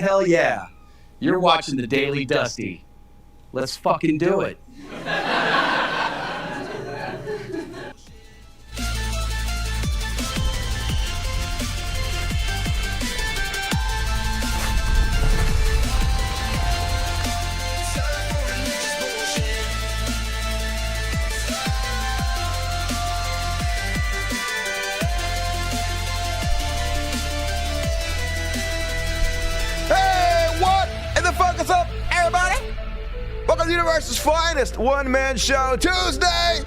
Hell yeah. You're watching the Daily Dusty. Let's fucking do it. What's up, everybody? Welcome to the universe's finest one-man show Tuesday.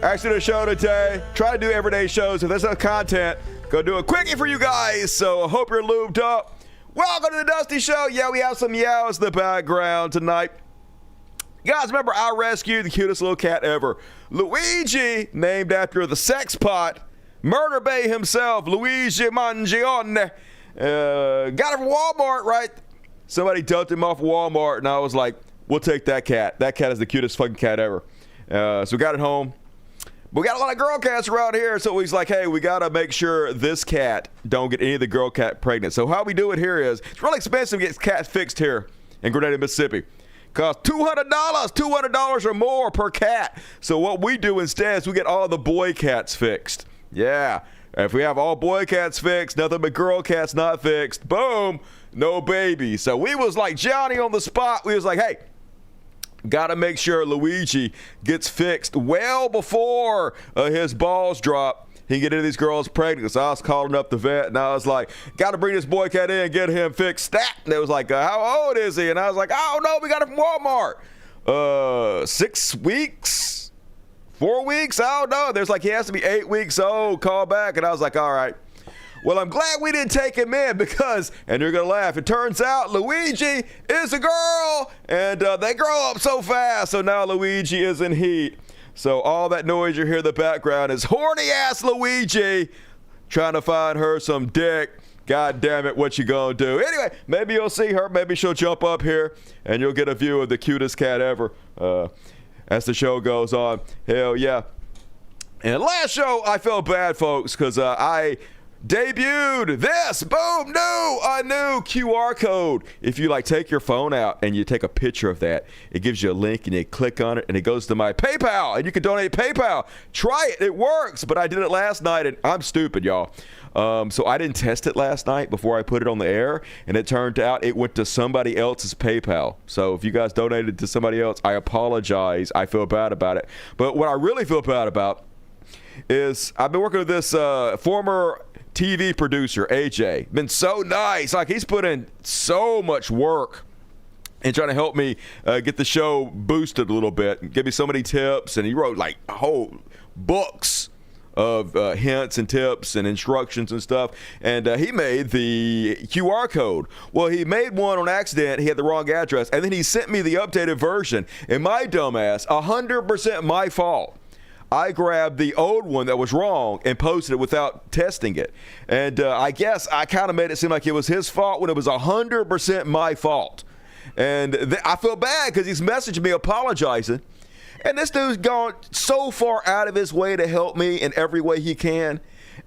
Actually, the show today, try to do everyday shows. If there's no content, go do a quickie for you guys. So I hope you're lubed up. Welcome to the Dusty Show. Yeah, we have some yows in the background tonight. You guys, remember I rescued the cutest little cat ever, Luigi, named after the sex pot, Murder Bay himself, Luigi Mangione. Got it from Walmart, right? Somebody dumped him off Walmart, and I was like, we'll take that cat. That cat is the cutest fucking cat ever. So we got it home. But we got a lot of girl cats around here, so he's like, hey, we got to make sure this cat don't get any of the girl cat pregnant. So how we do it here is, it's really expensive to get cats fixed here in Grenada, Mississippi. Costs $200 or more per cat. So what we do instead is we get all the boy cats fixed. Yeah. If we have all boy cats fixed, nothing but girl cats not fixed, boom, no baby. So we was like Johnny on the spot. We was like, hey, got to make sure Luigi gets fixed well before his balls drop. He can get into these girls pregnant. So I was calling up the vet, and I was like, got to bring this boy cat in and get him fixed. Stat. And they was like, how old is he? And I was like, oh, no, we got it from Walmart. 6 weeks? 4 weeks? I don't know. There's like, he has to be 8 weeks old. Call back. And I was like, all right. Well, I'm glad we didn't take him in because, and you're going to laugh, it turns out Luigi is a girl, and they grow up so fast. So now Luigi is in heat. So all that noise you hear in the background is horny-ass Luigi trying to find her some dick. God damn it, what you gonna do? Anyway, maybe you'll see her. Maybe she'll jump up here, and you'll get a view of the cutest cat ever. As the show goes on. Hell yeah. And last show, I felt bad, folks, because I debuted this, boom, a new QR code. If you like take your phone out and you take a picture of that, it gives you a link and you click on it and it goes to my PayPal and you can donate PayPal. Try it, it works. But I did it last night and I'm stupid, y'all. So I didn't test it last night before I put it on the air, and it turned out it went to somebody else's PayPal. So if you guys donated to somebody else, I apologize. I feel bad about it. But what I really feel bad about is I've been working with this former TV producer, AJ. Been so nice. Like, he's put in so much work and trying to help me get the show boosted a little bit and give me so many tips. And he wrote like whole books of hints and tips and instructions and stuff. And he made the QR code. Well, he made one on accident. He had the wrong address. And then he sent me the updated version. And my dumbass, 100% my fault, I grabbed the old one that was wrong and posted it without testing it. And I guess I kind of made it seem like it was his fault when it was 100% my fault. And I feel bad because he's messaging me apologizing. And this dude's gone so far out of his way to help me in every way he can.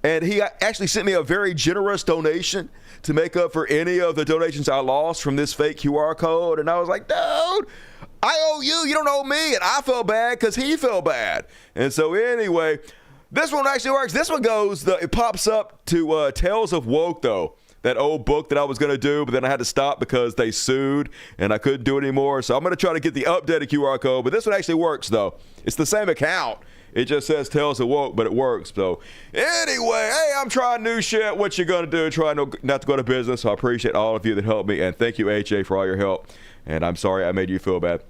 And he actually sent me a very generous donation to make up for any of the donations I lost from this fake QR code. And I was like, dude, I owe you. You don't owe me. And I felt bad because he felt bad. And so anyway, this one actually works. This one goes, it pops up to Tales of Woke, though. That old book that I was going to do, but then I had to stop because they sued and I couldn't do it anymore. So I'm going to try to get the updated QR code, but this one actually works, though. It's the same account. It just says Tales of Woke, but it works. So anyway, hey, I'm trying new shit. What you going to do? Trying not to go to business. So I appreciate all of you that helped me. And thank you, AJ, for all your help. And I'm sorry I made you feel bad.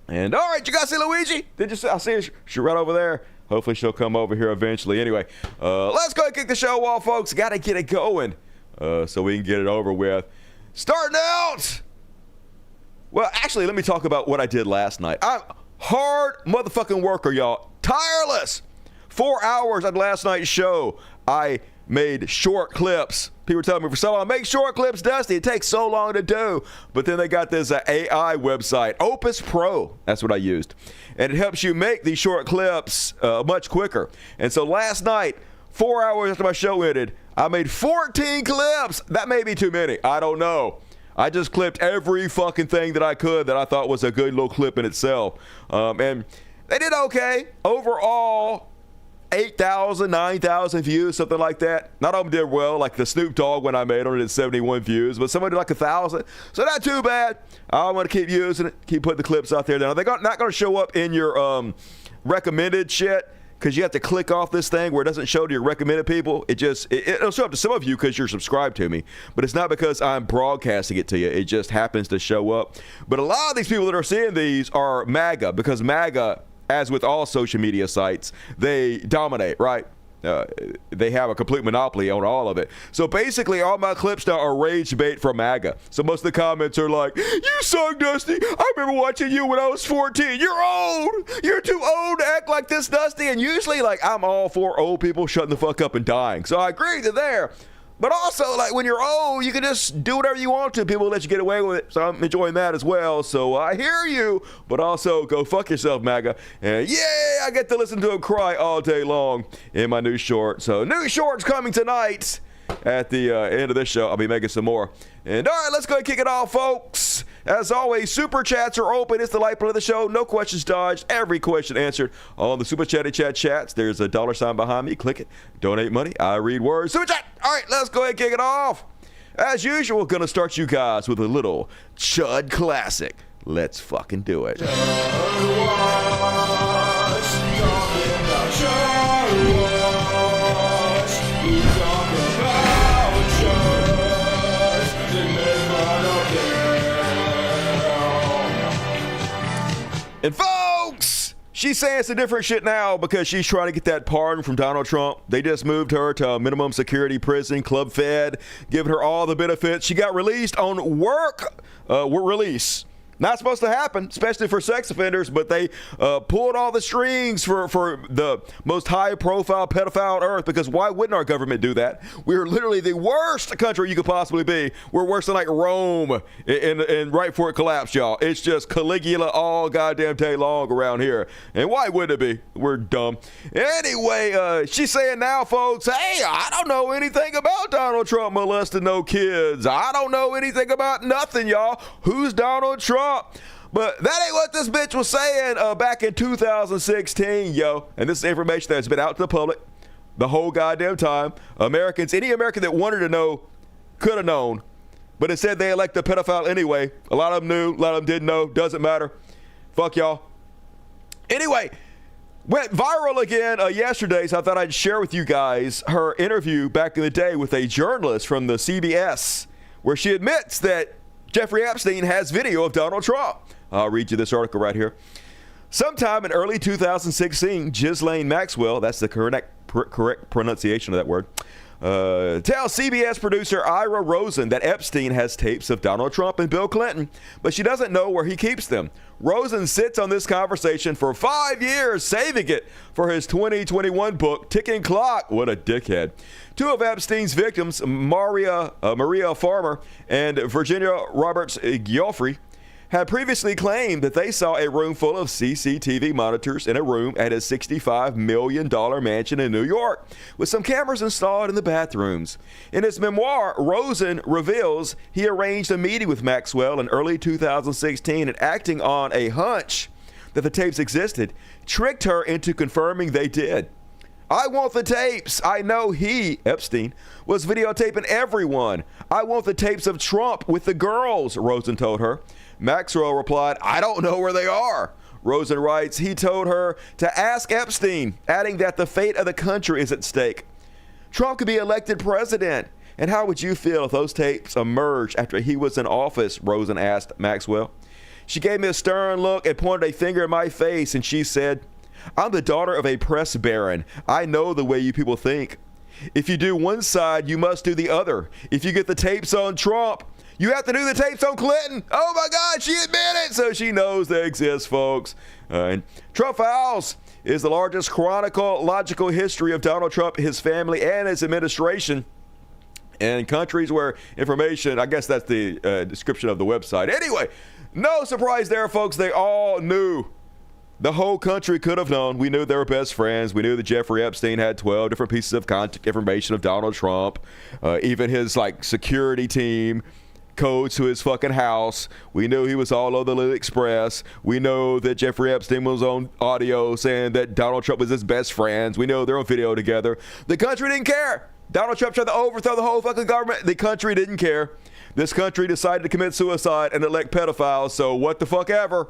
And all right, you guys see Luigi? Did you see? I see her. She's right over there. Hopefully she'll come over here eventually. Anyway, let's go and kick the show off, folks. Got to get it going. So we can get it over with. Starting out. Well, actually, let me talk about what I did last night. I'm hard motherfucking worker, y'all. Tireless. 4 hours on last night's show. I made short clips. People were telling me for so long, make short clips, Dusty. It takes so long to do. But then they got this AI website, Opus Pro. That's what I used. And it helps you make these short clips much quicker. And so last night, 4 hours after my show ended, I made 14 clips. That may be too many. I don't know. I just clipped every fucking thing that I could that I thought was a good little clip in itself. And they did okay. Overall, 8,000, 9,000 views, something like that. Not all of them did well, like the Snoop Dogg when I made them did 71 views, but somebody did like 1,000. So not too bad. I want to keep using it, keep putting the clips out there. Now, they're not going to show up in your recommended shit, because you have to click off this thing where it doesn't show to your recommended people. It'll show up to some of you because you're subscribed to me, but it's not because I'm broadcasting it to you. It just happens to show up. But a lot of these people that are seeing these are MAGA, because MAGA, as with all social media sites, they dominate, right? They have a complete monopoly on all of it. So basically, all my clips now are rage bait for MAGA. So most of the comments are like, "You suck, Dusty. I remember watching you when I was 14. You're old. You're too old to act like this, Dusty." And usually, like, I'm all for old people shutting the fuck up and dying. So I agree to there. But also, like, when you're old, you can just do whatever you want to. People let you get away with it. So I'm enjoying that as well. So I hear you, but also go fuck yourself, MAGA. And yeah, I get to listen to him cry all day long in my new short. So new shorts coming tonight at the end of this show. I'll be making some more. And all right, let's go ahead and kick it off, folks. As always, super chats are open. It's the lifeblood of the show. No questions dodged. Every question answered on the Super Chatty Chat chats. There's a $sign behind me. Click it. Donate money. I read words. Super chat. All right, let's go ahead and kick it off. As usual, going to start you guys with a little Chud classic. Let's fucking do it. And folks, she's saying some different shit now because she's trying to get that pardon from Donald Trump. They just moved her to a minimum security prison, Club Fed, giving her all the benefits. She got released on work release. Not supposed to happen, especially for sex offenders, but they pulled all the strings for the most high-profile pedophile on earth, because why wouldn't our government do that? We're literally the worst country you could possibly be. We're worse than, like, Rome and right before it collapsed, y'all. It's just Caligula all goddamn day long around here. And why wouldn't it be? We're dumb. Anyway, she's saying now, folks, hey, I don't know anything about Donald Trump molesting no kids. I don't know anything about nothing, y'all. Who's Donald Trump? But that ain't what this bitch was saying back in 2016, yo. And this is information that's been out to the public the whole goddamn time. Americans, any American that wanted to know could have known. But it said they elect a pedophile anyway. A lot of them knew, a lot of them didn't know. Doesn't matter. Fuck y'all. Anyway, went viral again yesterday, so I thought I'd share with you guys her interview back in the day with a journalist from the CBS, where she admits that Jeffrey Epstein has video of Donald Trump. I'll read you this article right here. Sometime in early 2016, Ghislaine Maxwell, that's the correct pronunciation of that word, tells CBS producer Ira Rosen that Epstein has tapes of Donald Trump and Bill Clinton, but she doesn't know where he keeps them. Rosen sits on this conversation for 5 years, saving it for his 2021 book, Ticking Clock. What a dickhead. Two of Epstein's victims, Maria Farmer and Virginia Roberts Giuffre, had previously claimed that they saw a room full of CCTV monitors in a room at his $65 million mansion in New York, with some cameras installed in the bathrooms. In his memoir, Rosen reveals he arranged a meeting with Maxwell in early 2016 and, acting on a hunch that the tapes existed, tricked her into confirming they did. I want the tapes. I know he, Epstein, was videotaping everyone. I want the tapes of Trump with the girls, Rosen told her. Maxwell replied, I don't know where they are. Rosen writes, he told her to ask Epstein, adding that the fate of the country is at stake. Trump could be elected president. And how would you feel if those tapes emerged after he was in office, Rosen asked Maxwell. She gave me a stern look and pointed a finger in my face, and she said, I'm the daughter of a press baron. I know the way you people think. If you do one side, you must do the other. If you get the tapes on Trump, you have to do the tapes on Clinton. Oh my God, she admitted. So she knows they exist, folks. And Trump Files is the largest chronological history of Donald Trump, his family, and his administration in countries where information, I guess that's the description of the website. Anyway, no surprise there, folks. They all knew The whole country could have known. We knew they were best friends. We knew that Jeffrey Epstein had 12 different pieces of contact information of Donald Trump. Even his security team codes to his fucking house. We knew he was all over the Little Express. We know that Jeffrey Epstein was on audio saying that Donald Trump was his best friends. We know they're on video together. The country didn't care. Donald Trump tried to overthrow the whole fucking government. The country didn't care. This country decided to commit suicide and elect pedophiles. So what the fuck ever.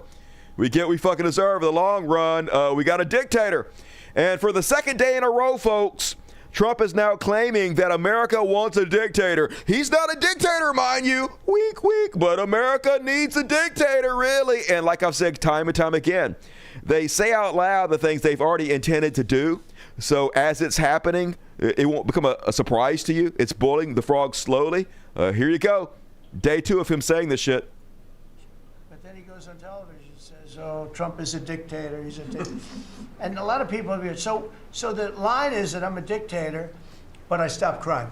We get what we fucking deserve in the long run. We got a dictator. And for the second day in a row, folks, Trump is now claiming that America wants a dictator. He's not a dictator, mind you. Weak, weak. But America needs a dictator, really. And like I've said time and time again, they say out loud the things they've already intended to do. So as it's happening, it won't become a surprise to you. It's boiling the frog slowly. Here you go. Day 2 of him saying this shit. But then he goes on television and says, oh, Trump is a dictator. He's a dictator. And a lot of people have been, so the line is that I'm a dictator, but I stop crime.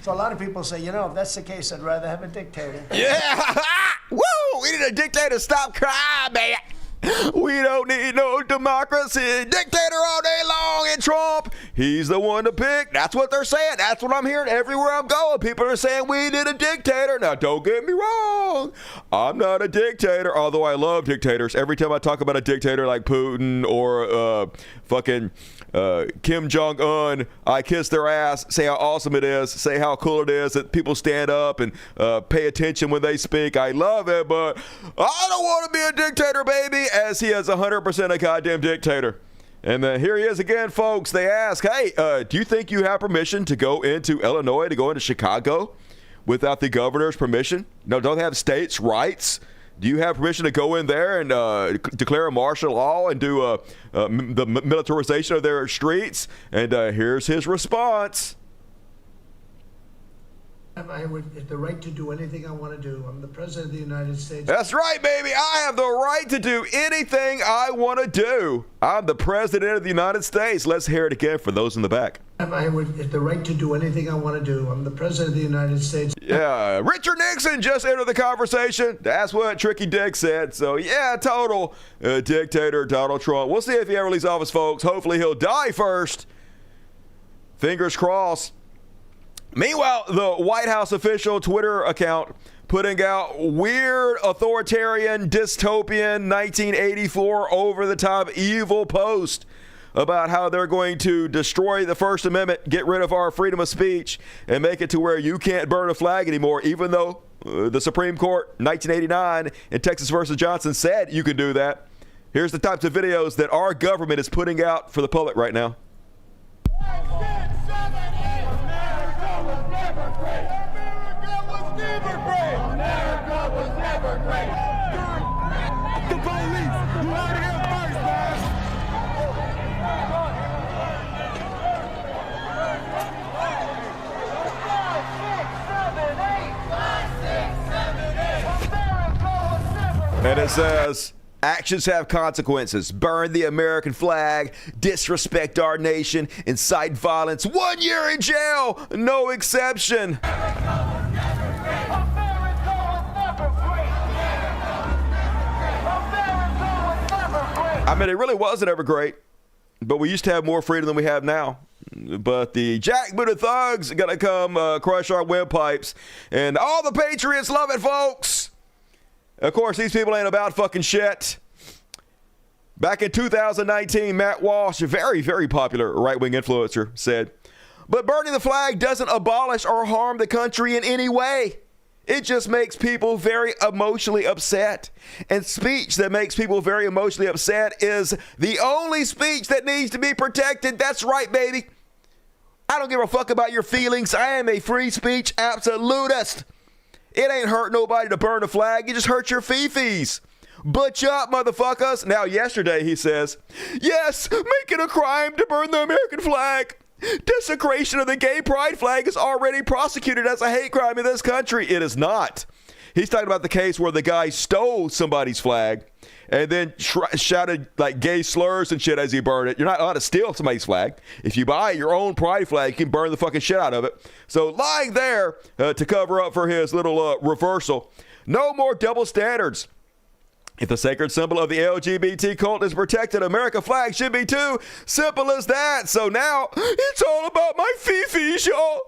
So a lot of people say, if that's the case, I'd rather have a dictator. Yeah! Woo! We need a dictator to stop crime, man! We don't need no democracy. Dictator all day long, and Trump, he's the one to pick. That's what they're saying. That's what I'm hearing everywhere I'm going. People are saying we need a dictator. Now, don't get me wrong. I'm not a dictator, although I love dictators. Every time I talk about a dictator like Putin or fucking Kim Jong-un, I kiss their ass, say how awesome it is, say how cool it is that people stand up and pay attention when they speak. I love it, but I don't want to be a dictator, baby, as he is 100% a goddamn dictator. And here he is again, folks. They ask, hey, do you think you have permission to go into Illinois, to go into Chicago without the governor's permission? No, don't they have states' rights? Do you have permission to go in there and declare a martial law and do the militarization of their streets? And here's his response. I have the right to do anything I want to do. I'm the president of the United States. That's right, baby. I have the right to do anything I want to do. I'm the president of the United States. Let's hear it again for those in the back. I have the right to do anything I want to do. I'm the president of the United States. Yeah, Richard Nixon just entered the conversation. That's what Tricky Dick said. So, yeah, total dictator Donald Trump. We'll see if he ever leaves office, folks. Hopefully he'll die first. Fingers crossed. Meanwhile, the White House official Twitter account putting out weird, authoritarian, dystopian, 1984, over-the-top evil post about how they're going to destroy the First Amendment, get rid of our freedom of speech, and make it to where you can't burn a flag anymore, even though the Supreme Court, 1989, in Texas versus Johnson said you can do that. Here's the types of videos that our government is putting out for the public right now. And it says, actions have consequences. Burn the American flag, disrespect our nation, incite violence. 1 year in jail, no exception. I mean, it really wasn't ever great, but we used to have more freedom than we have now. But the jackbooted thugs are going to come crush our windpipes, and all the patriots love it, folks. Of course, these people ain't about fucking shit. Back in 2019, Matt Walsh, a very, very popular right-wing influencer, said, but burning the flag doesn't abolish or harm the country in any way. It just makes people very emotionally upset. And speech that makes people very emotionally upset is the only speech that needs to be protected. That's right, baby. I don't give a fuck about your feelings. I am a free speech absolutist. It ain't hurt nobody to burn a flag. You just hurt your fifis. Butch up, motherfuckers. Now, yesterday, he says, yes, make it a crime to burn the American flag. Desecration of the gay pride flag is already prosecuted as a hate crime in this country. It is not. He's talking about the case where the guy stole somebody's flag and then shouted like gay slurs and shit as he burned it. You're not allowed to steal somebody's flag. If you buy your own pride flag, you can burn the fucking shit out of it. So lying there to cover up for his little reversal. No more double standards. If the sacred symbol of the LGBT cult is protected, America flag should be too. Simple as that. So now it's all about my fifis, y'all.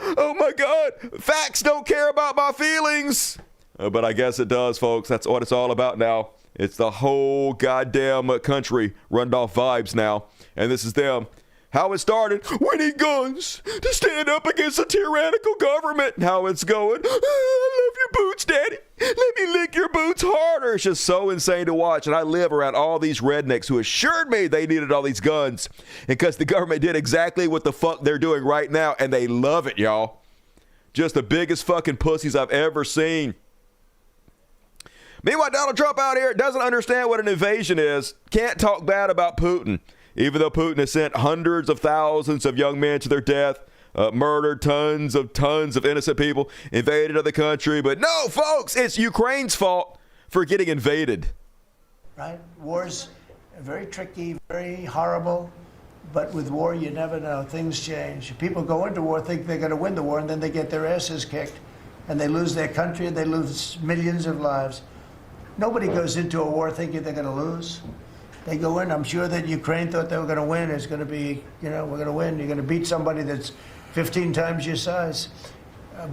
Oh my God. Facts don't care about my feelings. But I guess it does, folks. That's what it's all about now. It's the whole goddamn country run off vibes now. And this is them. How it started, we need guns to stand up against a tyrannical government. How it's going, I love your boots, Daddy. Let me lick your boots harder. It's just so insane to watch. And I live around all these rednecks who assured me they needed all these guns because the government did exactly what the fuck they're doing right now. And they love it, y'all. Just the biggest fucking pussies I've ever seen. Meanwhile, Donald Trump out here doesn't understand what an invasion is. Can't talk bad about Putin. Even though Putin has sent hundreds of thousands of young men to their death, murdered tons of innocent people, invaded other country. But no, folks, it's Ukraine's fault for getting invaded. Right? War's very tricky, very horrible. But with war, you never know. Things change. People go into war, think they're going to win the war, and then they get their asses kicked. And they lose their country, and they lose millions of lives. Nobody goes into a war thinking they're going to lose. They go in. I'm sure that Ukraine thought they were going to win. It's going to be, we're going to win. You're going to beat somebody that's 15 times your size.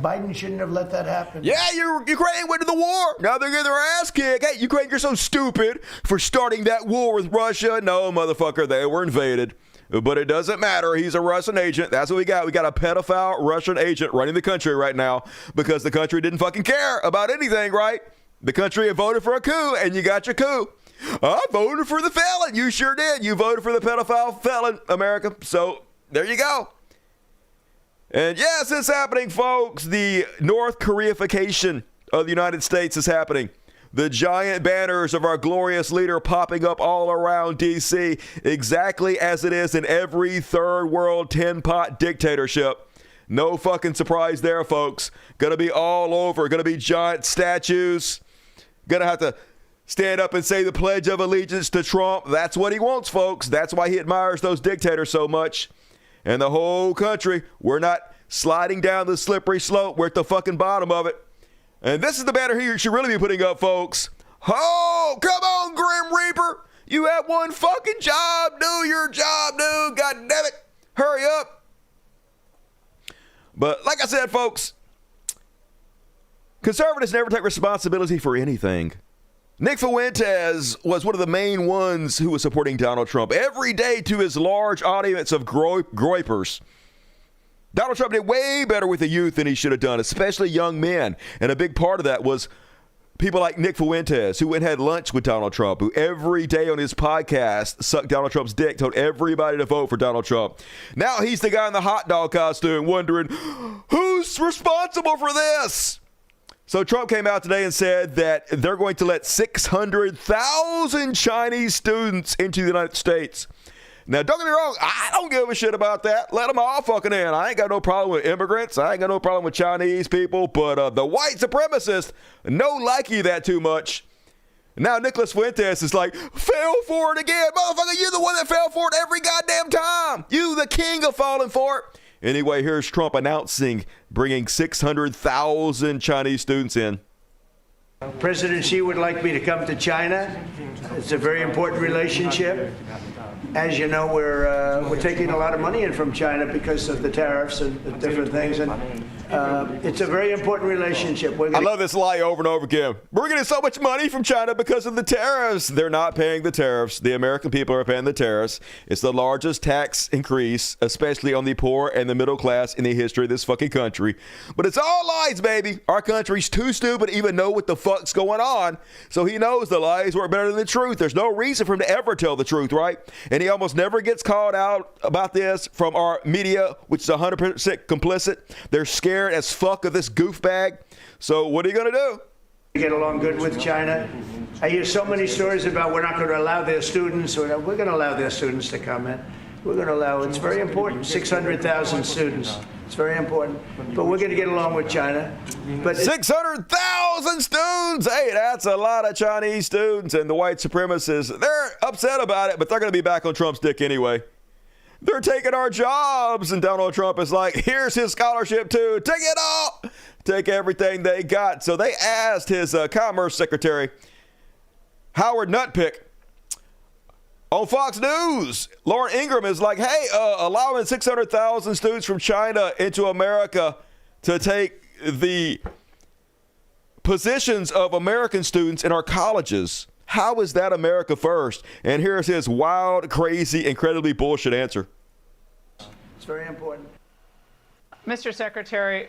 Biden shouldn't have let that happen. Yeah, Ukraine went to the war. Now they're getting their ass kicked. Hey, Ukraine, you're so stupid for starting that war with Russia. No, motherfucker, they were invaded. But it doesn't matter. He's a Russian agent. That's what we got. We got a pedophile Russian agent running the country right now because the country didn't fucking care about anything, right? The country had voted for a coup, and you got your coup. I voted for the felon. You sure did. You voted for the pedophile felon, America. So there you go. And yes, it's happening, folks. The North Koreification of the United States is happening. The giant banners of our glorious leader popping up all around D.C., exactly as it is in every third world tin-pot dictatorship. No fucking surprise there, folks. Gonna be all over. Gonna be giant statues. Gonna have to stand up and say the Pledge of Allegiance to Trump. That's what he wants, folks. That's why he admires those dictators so much. And the whole country, we're not sliding down the slippery slope. We're at the fucking bottom of it. And this is the banner here you should really be putting up, folks. Oh, come on, Grim Reaper. You have one fucking job. Do your job, dude. God damn it. Hurry up. But like I said, folks, conservatives never take responsibility for anything. Nick Fuentes was one of the main ones who was supporting Donald Trump every day to his large audience of groypers. Donald Trump did way better with the youth than he should have done, especially young men. And a big part of that was people like Nick Fuentes, who went and had lunch with Donald Trump, who every day on his podcast sucked Donald Trump's dick, told everybody to vote for Donald Trump. Now he's the guy in the hot dog costume wondering, who's responsible for this? So Trump came out today and said that they're going to let 600,000 Chinese students into the United States. Now, don't get me wrong, I don't give a shit about that. Let them all fucking in. I ain't got no problem with immigrants. I ain't got no problem with Chinese people. But the white supremacists, no like you that too much. Now Nicholas Fuentes is like, fell for it again. Motherfucker, you're the one that fell for it every goddamn time. You the king of falling for it. Anyway, here's Trump announcing bringing 600,000 Chinese students in. President Xi would like me to come to China. It's a very important relationship. As you know, we're taking a lot of money in from China because of the tariffs and the different things. And it's a very important relationship. I love this lie over and over again. We're getting so much money from China because of the tariffs. They're not paying the tariffs. The American people are paying the tariffs. It's the largest tax increase, especially on the poor and the middle class in the history of this fucking country. But it's all lies, baby. Our country's too stupid to even know what the fuck's going on. So he knows the lies work better than the truth. There's no reason for him to ever tell the truth, right? And he almost never gets called out about this from our media, which is 100% complicit. They're scared as fuck of this goofbag. So what are you going to do? Get along good with China. I hear so many stories about we're not going to allow their students, or we're going to allow their students to come in. We're going to allow, it's very important, 600,000 students. It's very important. But we're going to get along with China. But 600,000 students! Hey, that's a lot of Chinese students. And the white supremacists, they're upset about it, but they're going to be back on Trump's dick anyway. They're taking our jobs. And Donald Trump is like, here's his scholarship too. Take it all. Take everything they got. So they asked his commerce secretary, Howard Nutpick. On Fox News, Lauren Ingraham is like, hey, allowing 600,000 students from China into America to take the positions of American students in our colleges. How is that America first? And here's his wild, crazy, incredibly bullshit answer. It's very important. Mr. Secretary,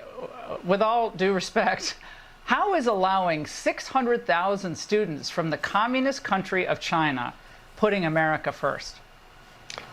with all due respect, how is allowing 600,000 students from the communist country of China putting America first?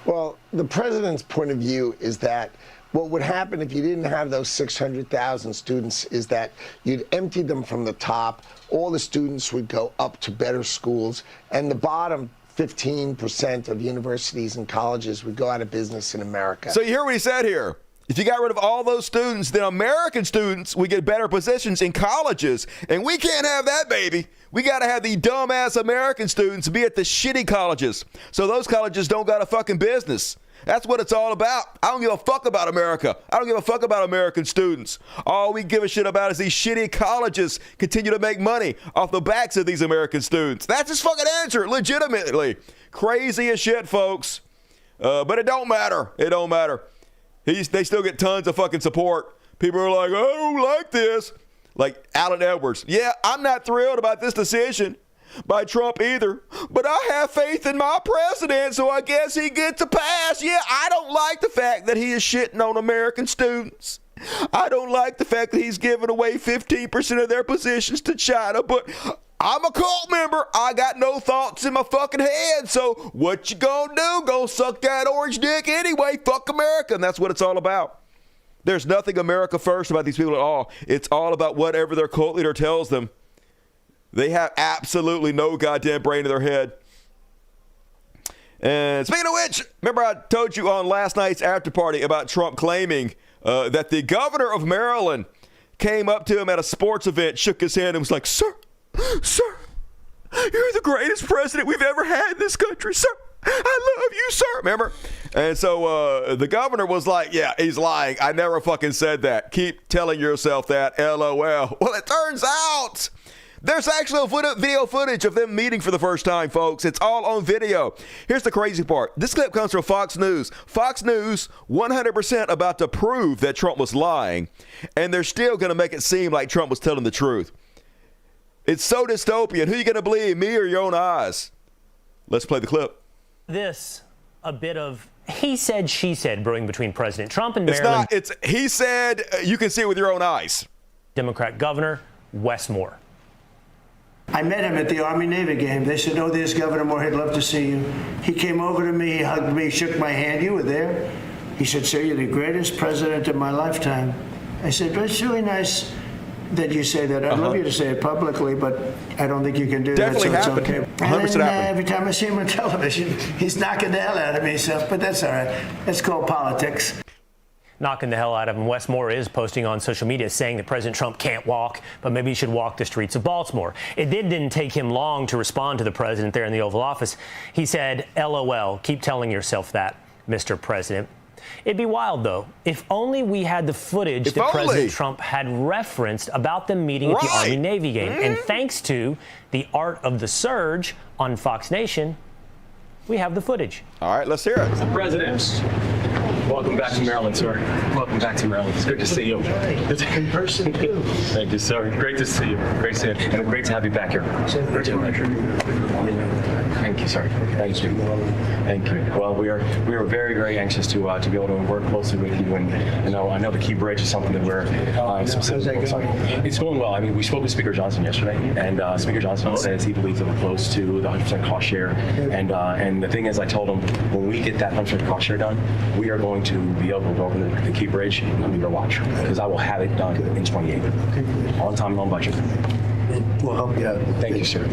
Well, the president's point of view is that what would happen if you didn't have those 600,000 students is that you'd empty them from the top, all the students would go up to better schools, and the bottom 15% of universities and colleges would go out of business in America. So you hear what he said here. If you got rid of all those students, then American students would get better positions in colleges. And we can't have that, baby. We got to have the dumbass American students be at the shitty colleges. So those colleges don't got a fucking business. That's what it's all about. I don't give a fuck about America. I don't give a fuck about American students. All we give a shit about is these shitty colleges continue to make money off the backs of these American students. That's his fucking answer, legitimately. Crazy as shit, folks. But it don't matter. It don't matter. They still get tons of fucking support. People are like, I don't like this. Like Alan Edwards. Yeah, I'm not thrilled about this decision by Trump either, but I have faith in my president, so I guess he gets a pass. Yeah, I don't like the fact that he is shitting on American students. I don't like the fact that he's giving away 15% of their positions to China, but I'm a cult member. I got no thoughts in my fucking head, so what you gonna do? Go suck that orange dick anyway. Fuck America, and that's what it's all about. There's nothing America first about these people at all. It's all about whatever their cult leader tells them. They have absolutely no goddamn brain in their head. And speaking of which, remember I told you on last night's after party about Trump claiming that the governor of Maryland came up to him at a sports event, shook his hand, and was like, Sir, you're the greatest president we've ever had in this country, sir. I love you, sir. Remember? And so the governor was like, yeah, he's lying. I never fucking said that. Keep telling yourself that, LOL. Well, it turns out there's actually video footage of them meeting for the first time, folks. It's all on video. Here's the crazy part. This clip comes from Fox News. Fox News 100% about to prove that Trump was lying, and they're still going to make it seem like Trump was telling the truth. It's so dystopian. Who are you going to believe, me or your own eyes? Let's play the clip. This, a bit of he said, she said brewing between President Trump and Maryland. It's he said, you can see it with your own eyes. Democrat Governor Wes Moore. I met him at the Army-Navy game. They said, oh, there's Governor Moore. He'd love to see you. He came over to me, he hugged me, shook my hand. You were there. He said, sir, you're the greatest president of my lifetime. I said, but it's really nice that you say that. I'd love you to say it publicly, but I don't think you can do Definitely that, so happened. it's okay. 100% And then, happened. every time I see him on television, he's knocking the hell out of me, so, but that's all right. That's called politics. Knocking the hell out of him. Wes Moore is posting on social media saying that President Trump can't walk, but maybe he should walk the streets of Baltimore. It didn't take him long to respond to the president there in the Oval Office. He said, LOL, keep telling yourself that, Mr. President. It'd be wild, though, if only we had the footage that President Trump had referenced about them meeting at the Army-Navy game. And thanks to the art of the surge on Fox Nation, we have the footage. All right, let's hear it. Mr. President, welcome back to Maryland, sir. Welcome back to Maryland. It's good to see you. In person, too. Thank you, sir. Great to see you. Great to see you. And great to have you back here. Thank you, sir. Thank you. Thank you. Well, we are very, very anxious to be able to work closely with you. And I know the Key Bridge is something that we're specifically focused on. It's going well. I mean, we spoke with Speaker Johnson yesterday, and Speaker Johnson says he believes that we're close to the 100% cost share. And the thing is, I told him when we get that 100% cost share done, we are going to be able to go over the Key Bridge under your watch, because I will have it done in 28, on time and on budget. We'll help you out. Thank you, sir.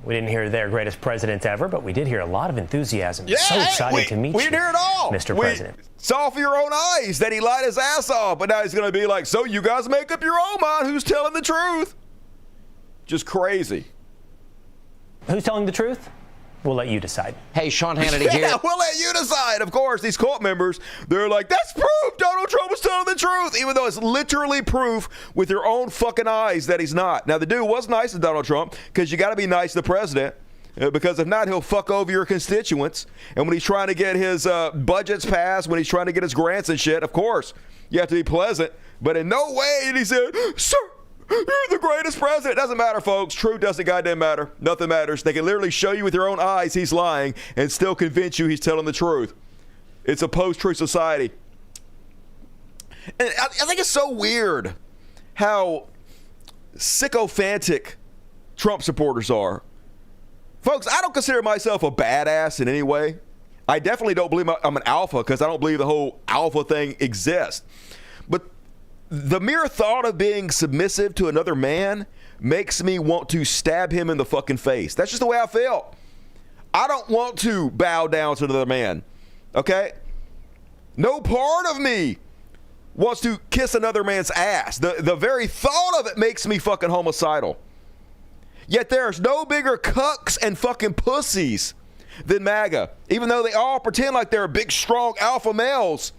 We didn't hear their greatest president ever, but we did hear a lot of enthusiasm. Yeah, so excited to meet you. We didn't hear it all. Mr. President. Saw for your own eyes that he lied his ass off, but now he's going to be like, so you guys make up your own mind who's telling the truth. Just crazy. Who's telling the truth? We'll let you decide. Hey, Sean Hannity here. Yeah, we'll let you decide. Of course, these cult members, they're like, that's proof Donald Trump was telling the truth, even though it's literally proof with your own fucking eyes that he's not. Now, the dude was nice to Donald Trump, because you got to be nice to the president, because if not, he'll fuck over your constituents. And when he's trying to get his budgets passed, when he's trying to get his grants and shit, of course, you have to be pleasant. But in no way did he say, sir, you're the greatest president. It doesn't matter, folks. Truth doesn't goddamn matter. Nothing matters. They can literally show you with your own eyes he's lying and still convince you he's telling the truth. It's a post-truth society. And I think it's so weird how sycophantic Trump supporters are. Folks, I don't consider myself a badass in any way. I definitely don't believe I'm an alpha, because I don't believe the whole alpha thing exists. But the mere thought of being submissive to another man makes me want to stab him in the fucking face. That's just the way I feel. I don't want to bow down to another man. Okay? No part of me wants to kiss another man's ass. The very thought of it makes me fucking homicidal. Yet there's no bigger cucks and fucking pussies than MAGA. Even though they all pretend like they're big, strong alpha males,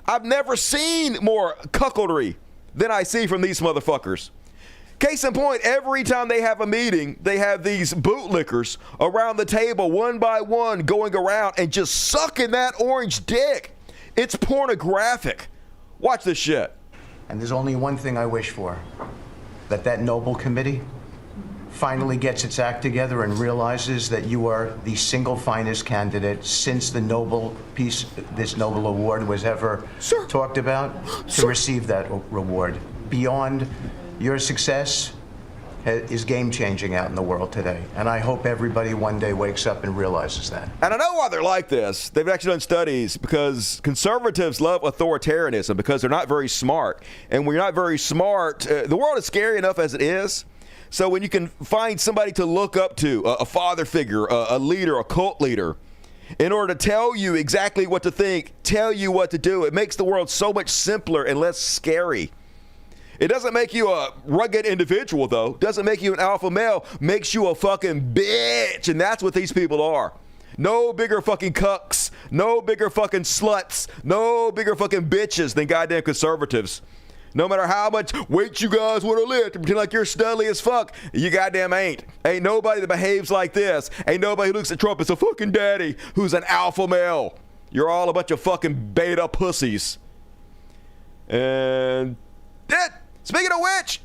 I've never seen more cuckoldry than I see from these motherfuckers. Case in point, every time they have a meeting, they have these bootlickers around the table, one by one, going around and just sucking that orange dick. It's pornographic. Watch this shit. And there's only one thing I wish for, that Nobel Committee finally gets its act together and realizes that you are the single finest candidate since the this Nobel Award was ever talked about to receive that reward. Beyond your success is game-changing out in the world today. And I hope everybody one day wakes up and realizes that. And I know why they're like this. They've actually done studies because conservatives love authoritarianism because they're not very smart. And when you're not very smart, the world is scary enough as it is. So when you can find somebody to look up to, a father figure, a leader, a cult leader, in order to tell you exactly what to think, tell you what to do, it makes the world so much simpler and less scary. It doesn't make you a rugged individual, though. Doesn't make you an alpha male. Makes you a fucking bitch. And that's what these people are. No bigger fucking cucks. No bigger fucking sluts. No bigger fucking bitches than goddamn conservatives. No matter how much weight you guys want to lift to pretend like you're studly as fuck, you goddamn ain't. Ain't nobody that behaves like this. Ain't nobody who looks at Trump as a fucking daddy who's an alpha male. You're all a bunch of fucking beta pussies. And speaking of which,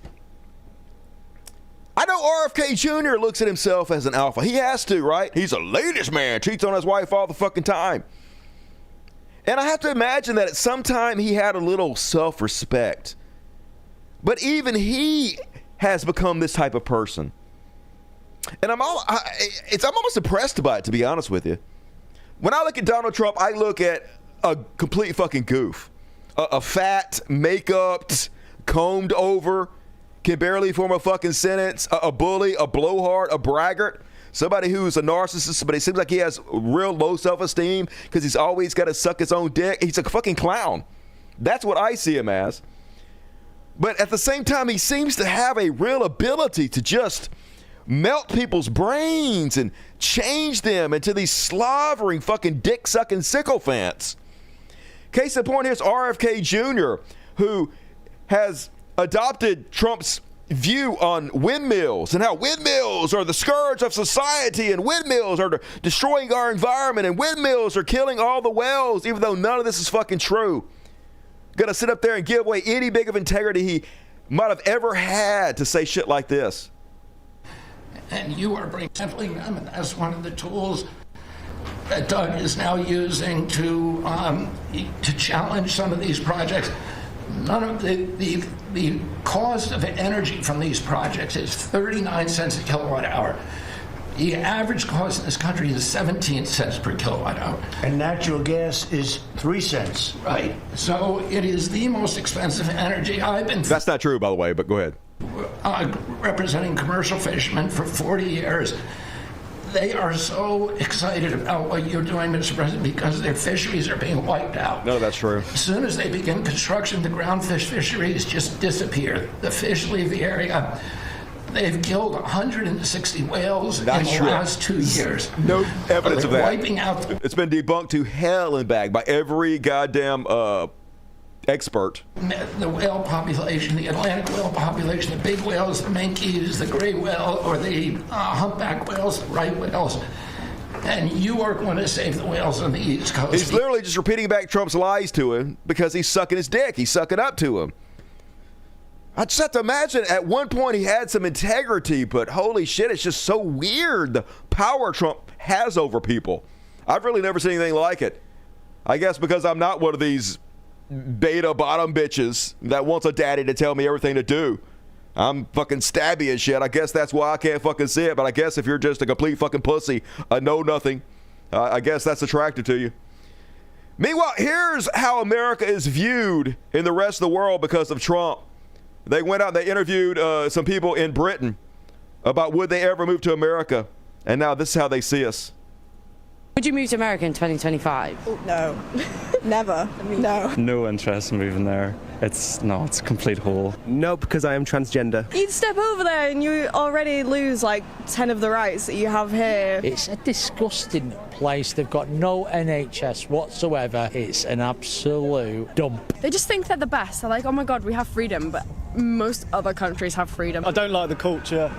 I know RFK Jr. looks at himself as an alpha. He has to, right? He's a ladies' man, cheats on his wife all the fucking time. And I have to imagine that at some time he had a little self-respect. But even he has become this type of person. And I'm almost impressed by it, to be honest with you. When I look at Donald Trump, I look at a complete fucking goof. A fat, make-upped, combed over, can barely form a fucking sentence, a bully, a blowhard, a braggart. Somebody who's a narcissist, but it seems like he has real low self-esteem because he's always got to suck his own dick. He's a fucking clown. That's what I see him as. But at the same time, he seems to have a real ability to just melt people's brains and change them into these slavering fucking dick-sucking sycophants. Case in point, here's RFK Jr., who has adopted Trump's view on windmills and how windmills are the scourge of society and windmills are destroying our environment and windmills are killing all the whales, even though none of this is fucking true. Gonna sit up there and give away any bit of integrity he might have ever had to say shit like this. And you are sampling them, and that's one of the tools that Doug is now using to challenge some of these projects. None of the cost of energy from these projects is 39 cents a kilowatt hour. The average cost in this country is 17 cents per kilowatt hour. And natural gas is 3 cents. Right. So it is the most expensive energy. That's not true, by the way, but go ahead. Representing commercial fishermen for 40 years. They are so excited about what you're doing, Mr. President, because their fisheries are being wiped out. No, that's true. As soon as they begin construction, the groundfish fisheries just disappear. The fish leave the area. They've killed 160 whales in the last 2 years. No evidence of that. Wiping out. It's been debunked to hell and back by every goddamn expert. The whale population, the Atlantic whale population, the big whales, the minkies, the gray whale, or the humpback whales, the right whales. And you are going to save the whales on the East Coast. He's literally just repeating back Trump's lies to him because he's sucking his dick. He's sucking up to him. I just have to imagine at one point he had some integrity, but holy shit, it's just so weird the power Trump has over people. I've really never seen anything like it. I guess because I'm not one of these beta bottom bitches that wants a daddy to tell me everything to do. I'm fucking stabby as shit. I guess that's why I can't fucking see it, but I guess if you're just a complete fucking pussy, a know-nothing, I guess that's attractive to you. Meanwhile, here's how America is viewed in the rest of the world because of Trump. They went out and they interviewed some people in Britain about would they ever move to America. And now this is how they see us. Would you move to America in 2025? No, never. No. No interest in moving there. It's a complete hole. No, because I am transgender. You'd step over there and you already lose like 10 of the rights that you have here. It's a disgusting place. They've got no NHS whatsoever. It's an absolute dump. They just think they're the best. They're like, oh my God, we have freedom, but most other countries have freedom. I don't like the culture,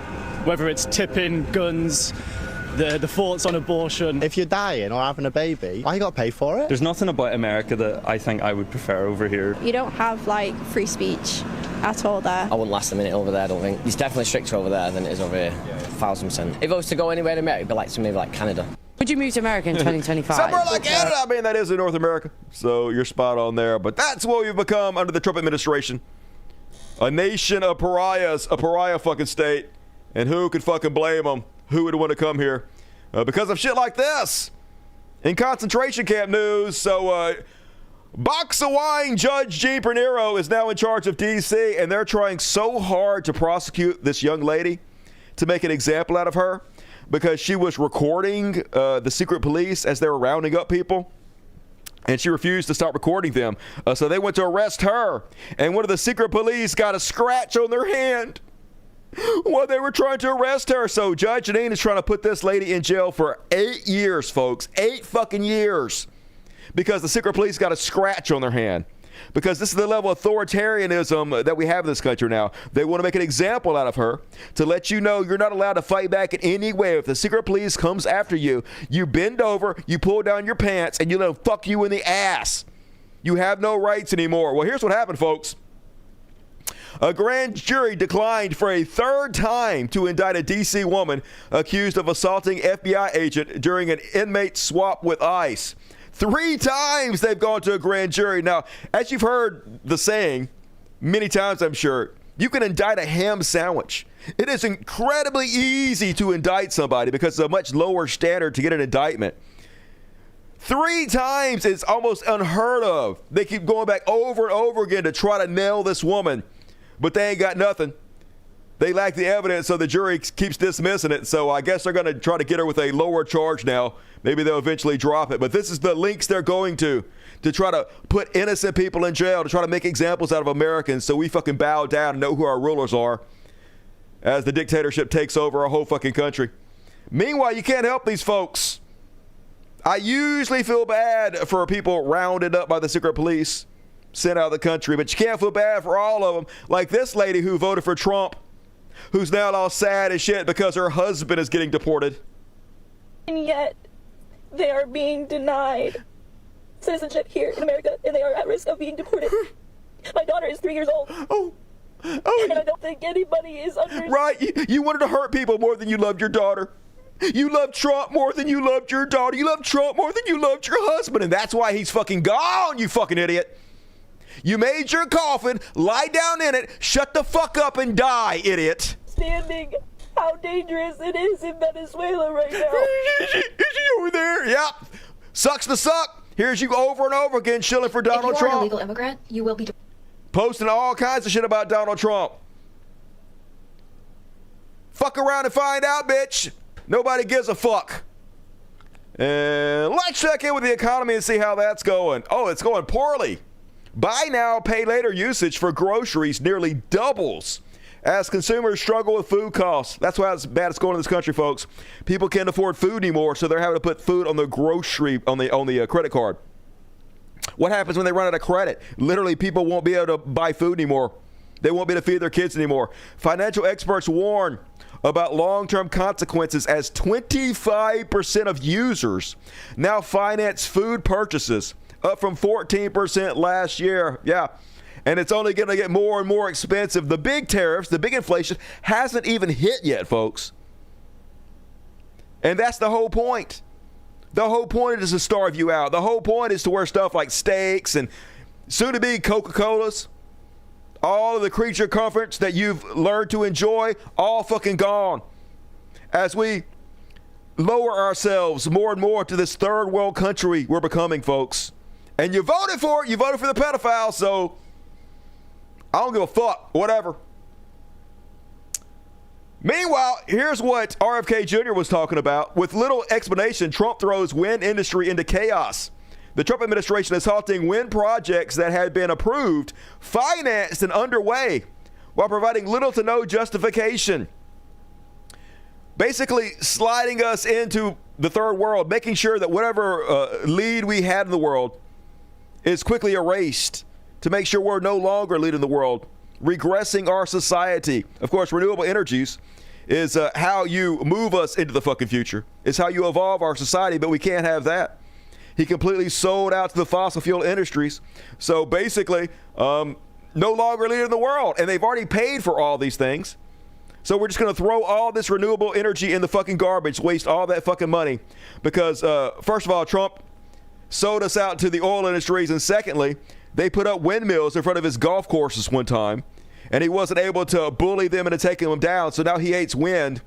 whether it's tipping, guns, the thoughts on abortion. If you're dying or having a baby, why you got to pay for it? There's nothing about America that I think I would prefer over here. You don't have like free speech at all there. I wouldn't last a minute over there, I don't think. It's definitely stricter over there than it is over here, 1000%. If I was to go anywhere in America, it'd be like maybe like Canada. Would you move to America in 2025? Somewhere like Canada. I mean, that is in North America, so you're spot on there. But that's what we've become under the Trump administration. A nation of pariahs, a pariah fucking state. And who could fucking blame them? Who would want to come here? Because of shit like this. In concentration camp news, so box of wine Judge Jean Pinheiro is now in charge of D.C., and they're trying so hard to prosecute this young lady to make an example out of her because she was recording the secret police as they were rounding up people. And she refused to stop recording them. So they went to arrest her. And one of the secret police got a scratch on their hand while they were trying to arrest her. So Judge Jeanine is trying to put this lady in jail for 8 years, folks. 8 fucking years. Because the secret police got a scratch on their hand. Because this is the level of authoritarianism that we have in this country now. They want to make an example out of her to let you know you're not allowed to fight back in any way. If the secret police comes after you, you bend over, you pull down your pants, and you let them fuck you in the ass. You have no rights anymore. Well, here's what happened, folks. A grand jury declined for a 3rd time to indict a D.C. woman accused of assaulting FBI agent during an inmate swap with ICE. 3 times they've gone to a grand jury. Now, as you've heard the saying many times, I'm sure, you can indict a ham sandwich. It is incredibly easy to indict somebody because it's a much lower standard to get an indictment. 3 times is almost unheard of. They keep going back over and over again to try to nail this woman, but they ain't got nothing. They lack the evidence, so the jury keeps dismissing it. So I guess they're going to try to get her with a lower charge now. Maybe they'll eventually drop it. But this is the links they're going to try to put innocent people in jail, to try to make examples out of Americans so we fucking bow down and know who our rulers are as the dictatorship takes over our whole fucking country. Meanwhile, you can't help these folks. I usually feel bad for people rounded up by the secret police, sent out of the country, but you can't feel bad for all of them. Like this lady who voted for Trump, who's now all sad as shit because her husband is getting deported. And yet, they are being denied citizenship here in America, and they are at risk of being deported. My daughter is 3 years old. Oh, and I don't think anybody is under... Right, you wanted to hurt people more than you loved your daughter. You loved Trump more than you loved your daughter. You loved Trump more than you loved your husband, and that's why he's fucking gone, you fucking idiot. You made your coffin, lie down in it, shut the fuck up and die, idiot. Understanding how dangerous it is in Venezuela right now. Is she over there? Yep. Sucks to suck. Here's you over and over again shilling for Donald Trump. If you are an illegal immigrant, you will be posting all kinds of shit about Donald Trump. Fuck around and find out, bitch. Nobody gives a fuck. And let's check in with the economy and see how that's going. Oh, it's going poorly. Buy now, pay later usage for groceries nearly doubles as consumers struggle with food costs. That's why it's bad it's going in this country, folks. People can't afford food anymore, so they're having to put food on the grocery on the credit card. What happens when they run out of credit? Literally, people won't be able to buy food anymore. They won't be able to feed their kids anymore. Financial experts warn about long-term consequences as 25% of users now finance food purchases, up from 14% last year. Yeah. And it's only going to get more and more expensive. The big tariffs, the big inflation hasn't even hit yet, folks. And that's the whole point. The whole point is to starve you out. The whole point is to wear stuff like steaks and soon-to-be Coca-Colas. All of the creature comforts that you've learned to enjoy, all fucking gone. As we lower ourselves more and more to this third world country we're becoming, folks. And you voted for it. You voted for the pedophile, so I don't give a fuck. Whatever. Meanwhile, here's what RFK Jr. was talking about. With little explanation, Trump throws wind industry into chaos. The Trump administration is halting wind projects that had been approved, financed, and underway while providing little to no justification. Basically sliding us into the third world, making sure that whatever lead we had in the world is quickly erased to make sure we're no longer leading the world, regressing our society. Of course, renewable energies is how you move us into the fucking future. It's how you evolve our society, but we can't have that. He completely sold out to the fossil fuel industries. So basically, no longer leading the world. And they've already paid for all these things. So we're just going to throw all this renewable energy in the fucking garbage, waste all that fucking money. Because, first of all, Trump sold us out to the oil industries. And secondly, they put up windmills in front of his golf courses one time. And he wasn't able to bully them into taking them down. So now he hates wind.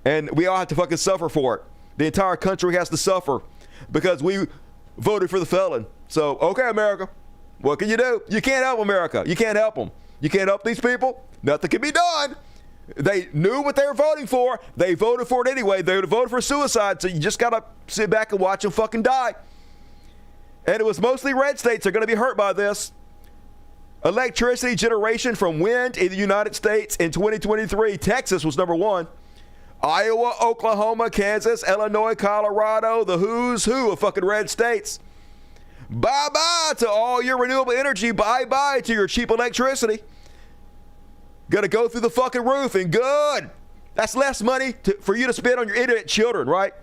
And we all have to fucking suffer for it. The entire country has to suffer because we voted for the felon. So, okay, America, what can you do? You can't help America. You can't help them. You can't help these people. Nothing can be done. They knew what they were voting for. They voted for it anyway. They would have voted for suicide. So you just got to sit back and watch them fucking die. And it was mostly red states that are going to be hurt by this. Electricity generation from wind in the United States in 2023, Texas was number one. Iowa, Oklahoma, Kansas, Illinois, Colorado, the who's who of fucking red states. Bye-bye to all your renewable energy. Bye-bye to your cheap electricity. Gonna go through the fucking roof and good. That's less money for you to spend on your idiot children, right?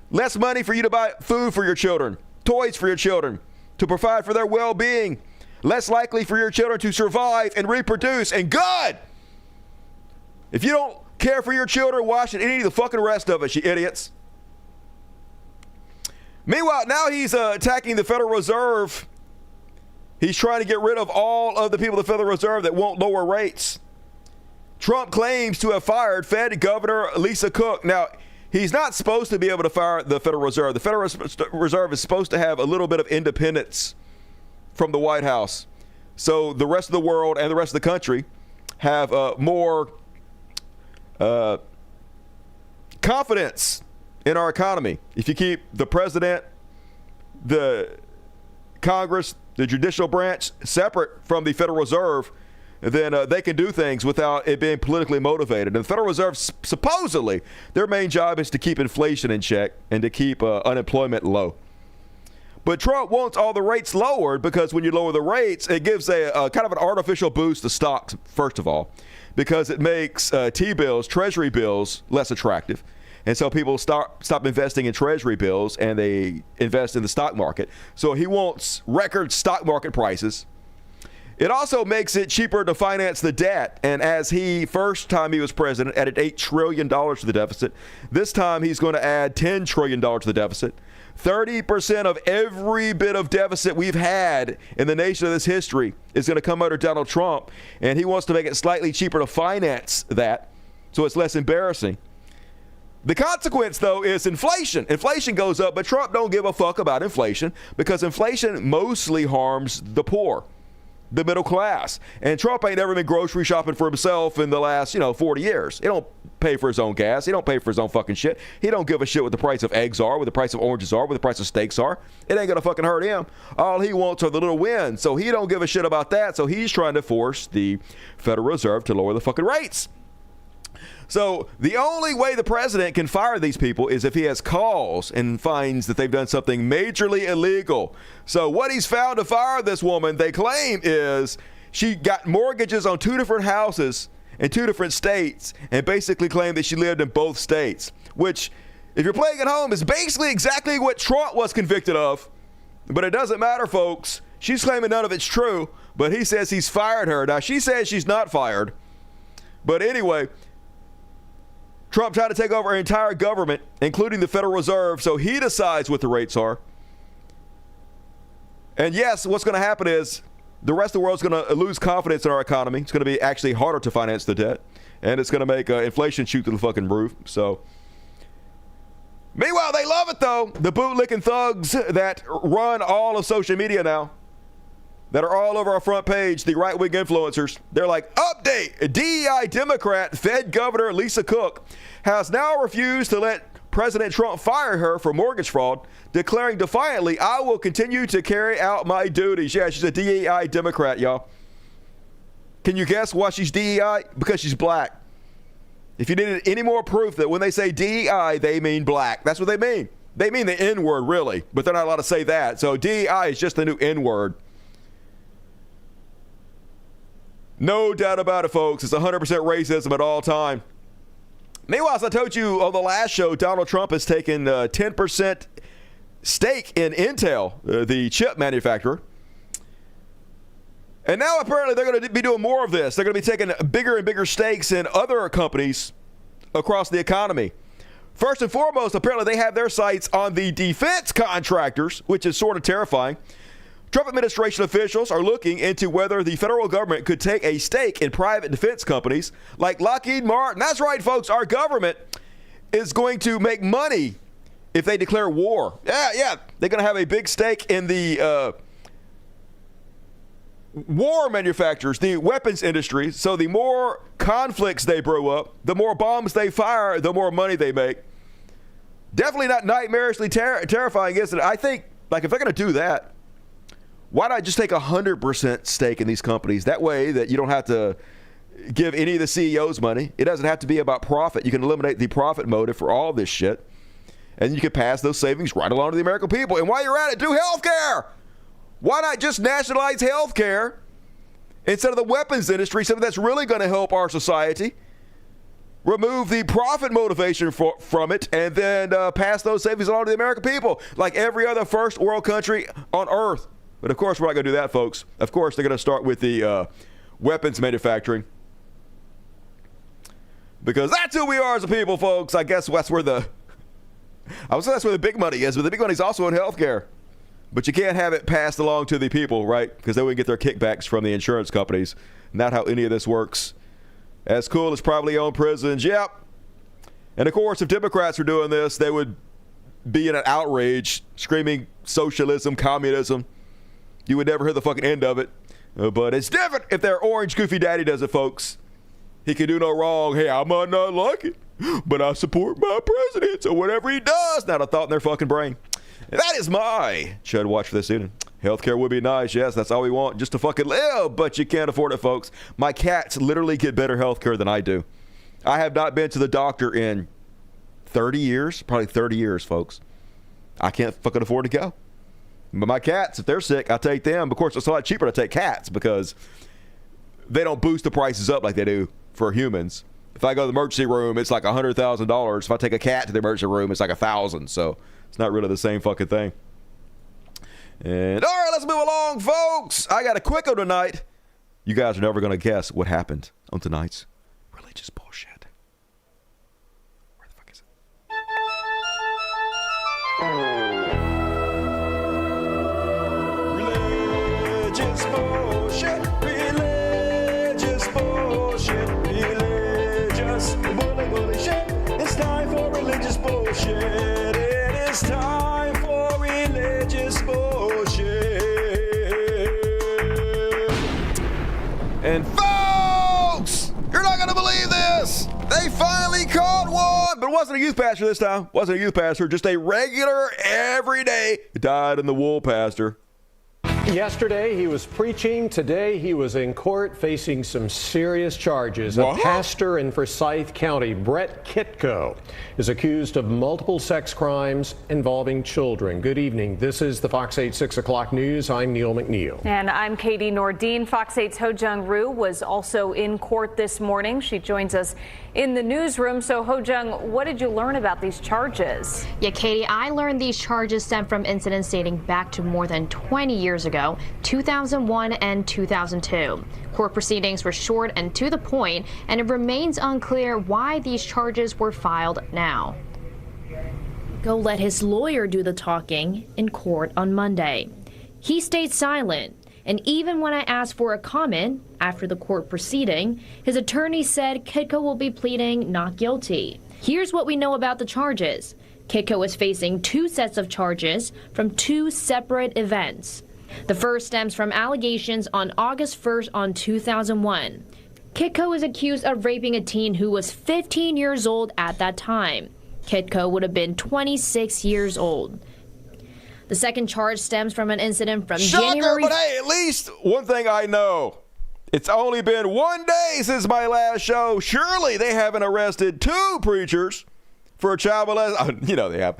Less money for you to buy food for your children, toys for your children, to provide for their well-being. Less likely for your children to survive and reproduce, and good. If you don't care for your children, why should any of the fucking rest of us, you idiots? Meanwhile, now he's attacking the Federal Reserve. He's trying to get rid of all of the people at the Federal Reserve that won't lower rates. Trump claims to have fired Fed Governor Lisa Cook. Now, he's not supposed to be able to fire the Federal Reserve. The Federal Reserve is supposed to have a little bit of independence from the White House. So the rest of the world and the rest of the country have more confidence in our economy. If you keep the president, the Congress, the judicial branch separate from the Federal Reserve, then they can do things without it being politically motivated. And the Federal Reserve, supposedly, their main job is to keep inflation in check and to keep unemployment low. But Trump wants all the rates lowered because when you lower the rates, it gives a kind of an artificial boost to stocks, first of all, because it makes T-bills, Treasury bills, less attractive. And so people stop investing in Treasury bills and they invest in the stock market. So he wants record stock market prices. It also makes it cheaper to finance the debt. And as first time he was president, added $8 trillion to the deficit. This time he's going to add $10 trillion to the deficit. 30% of every bit of deficit we've had in the nation of this history is going to come under Donald Trump. And he wants to make it slightly cheaper to finance that so it's less embarrassing. The consequence, though, is inflation. Inflation goes up, but Trump don't give a fuck about inflation because inflation mostly harms the poor, the middle class. And Trump ain't ever been grocery shopping for himself in the last, 40 years. He don't pay for his own gas. He don't pay for his own fucking shit. He don't give a shit what the price of eggs are, what the price of oranges are, what the price of steaks are. It ain't gonna fucking hurt him. All he wants are the little wins. So he don't give a shit about that. So he's trying to force the Federal Reserve to lower the fucking rates. So the only way the president can fire these people is if he has cause and finds that they've done something majorly illegal. So what he's found to fire this woman, they claim, is she got mortgages on 2 different houses in 2 different states and basically claimed that she lived in both states, which, if you're playing at home, is basically exactly what Trump was convicted of. But it doesn't matter, folks. She's claiming none of it's true, but he says he's fired her. Now, she says she's not fired. But anyway, Trump tried to take over our entire government, including the Federal Reserve, so he decides what the rates are. And yes, what's going to happen is the rest of the world's going to lose confidence in our economy. It's going to be actually harder to finance the debt, and it's going to make inflation shoot through the fucking roof. So, meanwhile, they love it, though. The bootlicking thugs that run all of social media now, that are all over our front page, the right-wing influencers, they're like, update, DEI Democrat Fed Governor Lisa Cook has now refused to let President Trump fire her for mortgage fraud, declaring defiantly, I will continue to carry out my duties. Yeah, she's a DEI Democrat, y'all. Can you guess why she's DEI? Because she's black. If you needed any more proof that when they say DEI, they mean black. That's what they mean. They mean the N-word, really, but they're not allowed to say that. So DEI is just the new N-word. No doubt about it, folks. It's 100% racism at all time. Meanwhile, as I told you on the last show, Donald Trump has taken 10% stake in Intel, the chip manufacturer. And now apparently they're going to be doing more of this. They're going to be taking bigger and bigger stakes in other companies across the economy. First and foremost, apparently they have their sights on the defense contractors, which is sort of terrifying. Trump administration officials are looking into whether the federal government could take a stake in private defense companies like Lockheed Martin. That's right, folks. Our government is going to make money if they declare war. Yeah. They're going to have a big stake in the war manufacturers, the weapons industry. So the more conflicts they brew up, the more bombs they fire, the more money they make. Definitely not nightmarishly terrifying, isn't it? I think, like, if they're going to do that, why not just take 100% stake in these companies? That way that you don't have to give any of the CEOs money. It doesn't have to be about profit. You can eliminate the profit motive for all this shit. And you can pass those savings right along to the American people. And while you're at it, do health care. Why not just nationalize health care instead of the weapons industry, something that's really going to help our society? Remove the profit motivation from it and then pass those savings along to the American people like every other first world country on earth. But of course, we're not going to do that, folks. Of course, they're going to start with the weapons manufacturing. Because that's who we are as a people, folks. I guess that's where the big money is. But the big money is also in healthcare. But you can't have it passed along to the people, right? Because then we get their kickbacks from the insurance companies. Not how any of this works. As cool as privately owned prisons, yep. And of course, if Democrats were doing this, they would be in an outrage, screaming socialism, communism. You would never hear the fucking end of it. But it's different if their orange goofy daddy does it, folks. He can do no wrong. Hey, I might not like it, but I support my president, so whatever he does, not a thought in their fucking brain. And that is my Chud Watch for this evening. Healthcare would be nice, yes, that's all we want, just to fucking live, but you can't afford it, folks. My cats literally get better healthcare than I do. I have not been to the doctor in 30 years, probably 30 years, folks. I can't fucking afford to go. But my cats, if they're sick, I take them. Of course, it's a lot cheaper to take cats because they don't boost the prices up like they do for humans. If I go to the emergency room, it's like $100,000. If I take a cat to the emergency room, it's like $1,000. So it's not really the same fucking thing. And all right, let's move along, folks. I got a quick one tonight. You guys are never going to guess what happened on tonight's religious bullshit. Where the fuck is it? Religious bullshit, religious bullshit, religious bullshit. It's time for religious bullshit. It is time for religious bullshit. And folks, you're not gonna believe this. They finally caught one, but it wasn't a youth pastor this time. Wasn't a youth pastor, just a regular, everyday, dyed in the wool pastor. Yesterday, he was preaching. Today, he was in court facing some serious charges. A pastor in Forsyth County, Brett Kitco, is accused of multiple sex crimes involving children. Good evening. This is the Fox 8 6 o'clock news. I'm Neil McNeil. And I'm Katie Nordine. Fox 8's Ho Jung Roo was also in court this morning. She joins us in the newsroom. So, Ho Jung, what did you learn about these charges? Yeah, Katie, I learned these charges stem from incidents dating back to more than 20 years ago, 2001 and 2002. Court proceedings were short and to the point, and it remains unclear why these charges were filed now. Go let his lawyer do the talking in court on Monday. He stayed silent, and even when I asked for a comment after the court proceeding, his attorney said Kitco will be pleading not guilty. Here's what we know about the charges. Kitco is facing 2 sets of charges from 2 separate events. The first stems from allegations on August 1st on 2001. Kitco is accused of raping a teen who was 15 years old at that time. Kitco would have been 26 years old. The second charge stems from an incident from January. But hey, at least one thing I know. It's only been 1 day since my last show. Surely they haven't arrested 2 preachers for a child molestation. You know they have.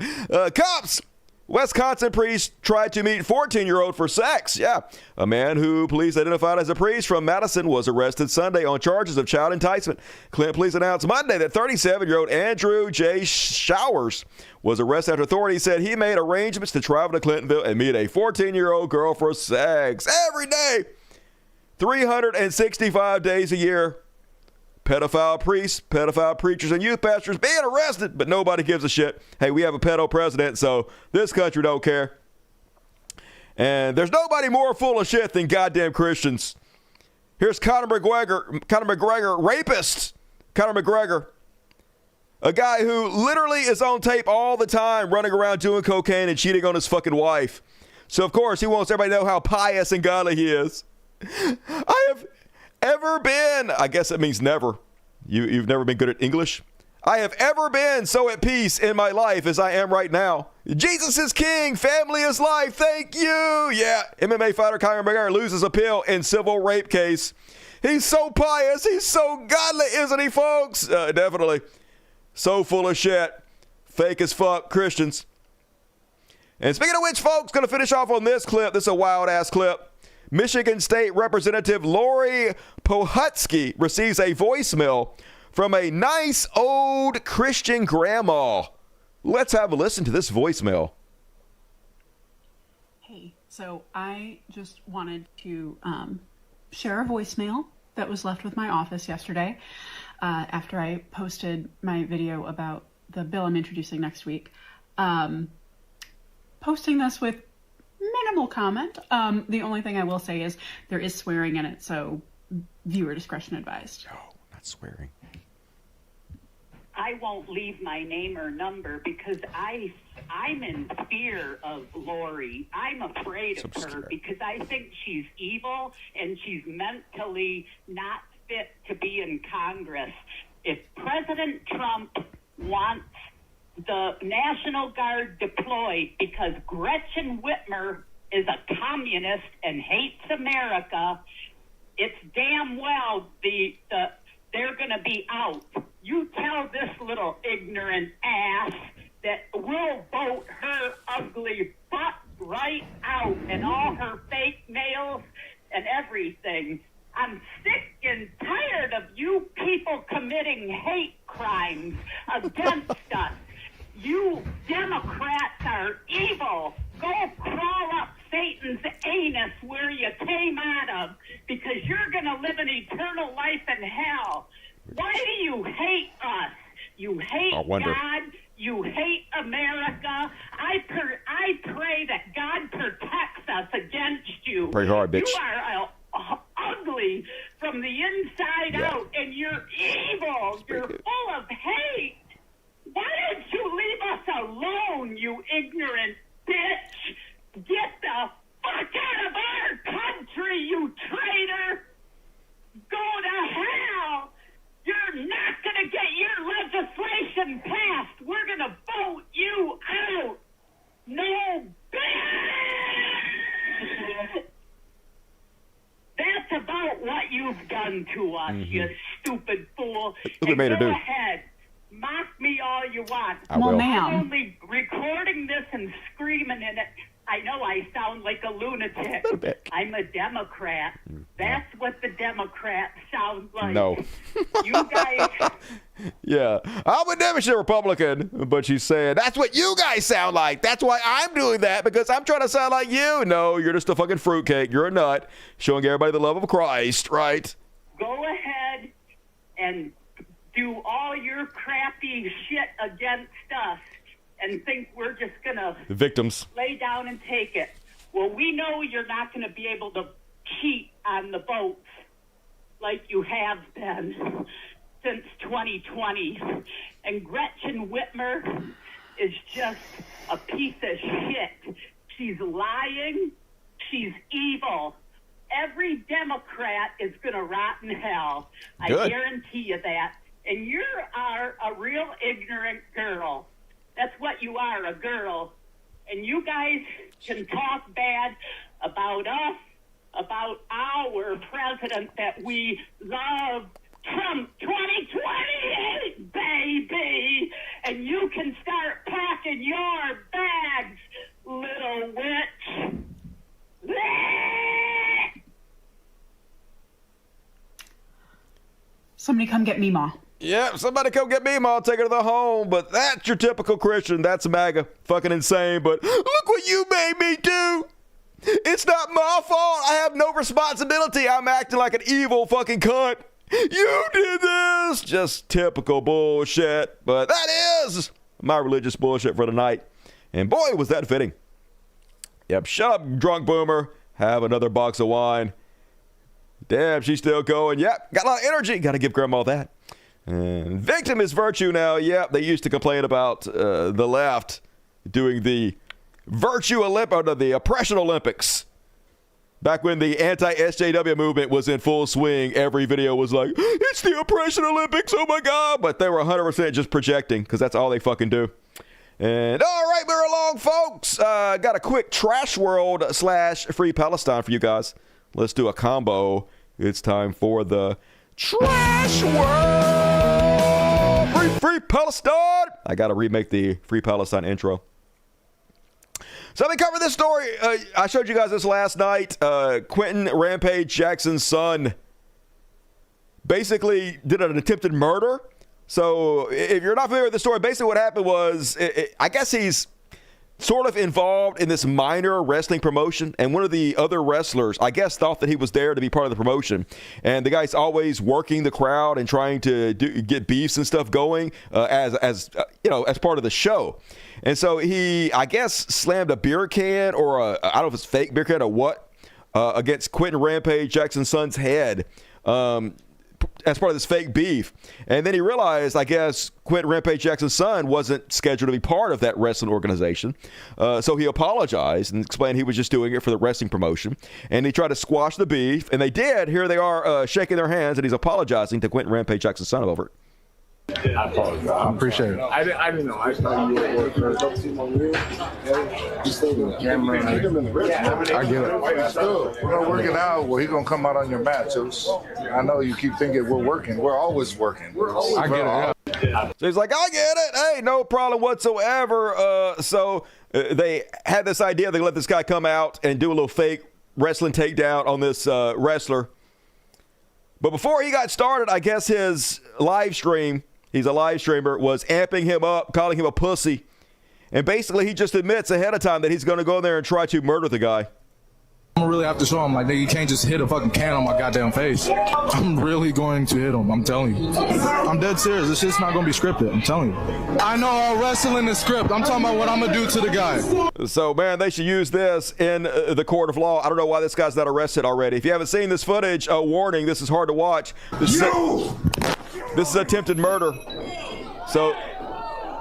Cops. Wisconsin priest tried to meet 14-year-old for sex. Yeah. A man who police identified as a priest from Madison was arrested Sunday on charges of child enticement. Clinton police announced Monday that 37-year-old Andrew J. Showers was arrested after authorities said he made arrangements to travel to Clintonville and meet a 14-year-old girl for sex every day, 365 days a year. Pedophile priests, pedophile preachers, and youth pastors being arrested, but nobody gives a shit. Hey, we have a pedo president, so this country don't care. And there's nobody more full of shit than goddamn Christians. Here's Conor McGregor, rapist. Conor McGregor, a guy who literally is on tape all the time running around doing cocaine and cheating on his fucking wife. So, of course, he wants everybody to know how pious and godly he is. I have ever been, I guess it means never. You've never been good at English? I have ever been so at peace in my life as I am right now. Jesus is king. Family is life. Thank you. Yeah. MMA fighter Conor McGregor loses appeal in civil rape case. He's so pious. He's so godly, isn't he, folks? Definitely. So full of shit. Fake as fuck Christians. And speaking of which, folks, going to finish off on this clip. This is a wild-ass clip. Michigan State Representative Lori Pohutsky receives a voicemail from a nice old Christian grandma. Let's have a listen to this voicemail. Hey, so I just wanted to share a voicemail that was left with my office yesterday after I posted my video about the bill I'm introducing next week. Posting this with minimal comment. The only thing I will say is there is swearing in it, so viewer discretion advised. No, not swearing. I won't leave my name or number because I'm in fear of Lori. I'm afraid of her because I think she's evil and she's mentally not fit to be in Congress. If President Trump wants the National Guard deployed because Gretchen Whitmer is a communist and hates America, it's damn well they're going to be out. You tell this little ignorant ass that we'll vote her ugly butt right out and all her fake nails and everything. I'm sick and tired of you people committing hate crimes against us. You Democrats are evil. Go crawl up Satan's anus where you came out of because you're going to live an eternal life in hell. Why do you hate us? You hate God. You hate America. I pray that God protects us against you. Pray hard, bitch. You are ugly from the inside out, and you're evil. You're full of hate. Why don't you leave us alone, you ignorant bitch? Get the fuck out of our country, you traitor! Go to hell! You're not gonna get your legislation passed. We're gonna vote you out. No bitch! you've done to us, you stupid fool. Look what made her go do. ahead. Mock me all you want. I will. I'm only recording this and screaming in it. I know I sound like a lunatic. I'm a Democrat. That's what the Democrats sound like. No. You guys. Yeah, I'm a Democrat Republican, but she's saying, that's what you guys sound like. That's why I'm doing that, because I'm trying to sound like you. No, you're just a fucking fruitcake. You're a nut, showing everybody the love of Christ, right? Go ahead and do all your crappy shit against us and think we're just going to The victims. lay down and take it. Well, we know you're not going to be able to cheat on the votes like you have been since 2020. And Gretchen Whitmer is just a piece of shit. She's lying. She's evil. Every Democrat is going to rot in hell. Good. I guarantee you that. And you are a real ignorant girl. That's what you are, a girl. And you guys can talk bad about us, about our president that we love, Trump 2028, baby. And you can start packing your bags, little witch. Somebody come get me, Ma. Yeah, somebody come get me, Ma. I'll take her to the home. But that's your typical Christian. That's MAGA. Fucking insane. But look what you made me do. It's not my fault. I have no responsibility. I'm acting like an evil fucking cunt. You did this. Just typical bullshit. But that is my religious bullshit for tonight. And boy, was that fitting. Yep, shut up, drunk boomer. Have another box of wine. Damn, she's still going. Yep, got a lot of energy. Got to give grandma that. And victim is virtue now. Yep, they used to complain about the left doing the virtue the oppression Olympics. Back when the anti-SJW movement was in full swing, every video was like, it's the oppression Olympics, oh my God. But they were 100% just projecting, because that's all they fucking do. And all right, we're along, folks. Got a quick Trash World / Free Palestine for you guys. Let's do a combo. It's time for the Trash World! Free Palestine! I got to remake the Free Palestine intro. So let me cover this story. I showed you guys this last night. Quentin Rampage Jackson's son basically did an attempted murder. So if you're not familiar with the story, basically what happened was, I guess he's sort of involved in this minor wrestling promotion, and one of the other wrestlers, I guess, thought that he was there to be part of the promotion. And the guy's always working the crowd and trying to get beefs and stuff going as part of the show. And so he, I guess, slammed a beer can or I don't know if it's fake beer can or what, against Quentin Rampage Jackson's son's head. As part of this fake beef. And then he realized, I guess, Quentin Rampage Jackson's son wasn't scheduled to be part of that wrestling organization. So he apologized and explained he was just doing it for the wrestling promotion. And he tried to squash the beef. And they did. Here they are shaking their hands, and he's apologizing to Quentin Rampage Jackson's son over it. I apologize. I appreciate it. I didn't know. I thought you were camera. I get it. We're not working out. Well, he's going to come out on your mat. So I know you keep thinking we're working. We're always working. I get it. So he's like, I get it. Hey, no problem whatsoever. So they had this idea. They let this guy come out and do a little fake wrestling takedown on this wrestler. But before he got started, I guess his live stream, he's a live streamer, was amping him up, calling him a pussy. And basically he just admits ahead of time that he's going to go there and try to murder the guy. I'm gonna really have to show him, like, you can't just hit a fucking can on my goddamn face. I'm really going to hit him, I'm telling you. I'm dead serious. This shit's not gonna be scripted, I'm telling you. I know all wrestling is script. I'm talking about what I'm gonna do to the guy. So, man, they should use this in the court of law. I don't know why this guy's not arrested already. If you haven't seen this footage, warning, this is hard to watch. This is attempted murder. So,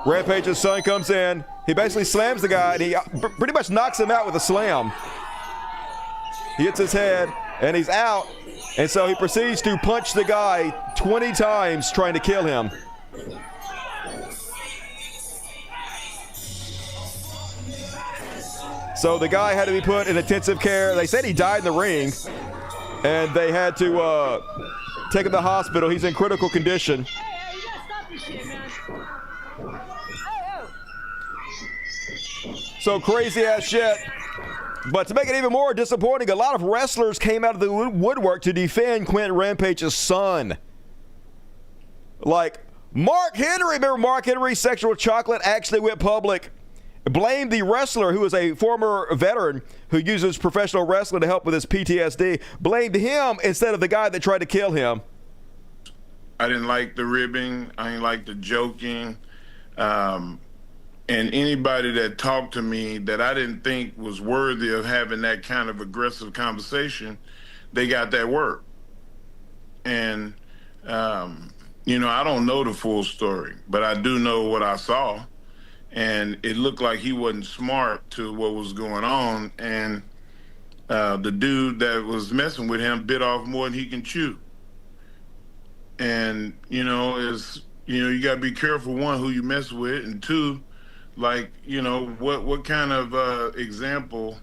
Rampage's son comes in. He basically slams the guy, and he pretty much knocks him out with a slam. He hits his head, and he's out. And so he proceeds to punch the guy 20 times, trying to kill him. So the guy had to be put in intensive care. They said he died in the ring. and they had to take him to the hospital. He's in critical condition. So crazy ass shit. But to make it even more disappointing, a lot of wrestlers came out of the woodwork to defend Quentin Rampage's son. Like Mark Henry, remember Mark Henry's sexual chocolate actually went public, blamed the wrestler who is a former veteran who uses professional wrestling to help with his PTSD, blamed him instead of the guy that tried to kill him. I didn't like the ribbing. I didn't like the joking. And anybody that talked to me that I didn't think was worthy of having that kind of aggressive conversation, they got that work. And, you know, I don't know the full story, but I do know what I saw. And it looked like he wasn't smart to what was going on. And the dude that was messing with him bit off more than he can chew. And, you know, you got to be careful, one, who you mess with, and two, like, you know, what kind of example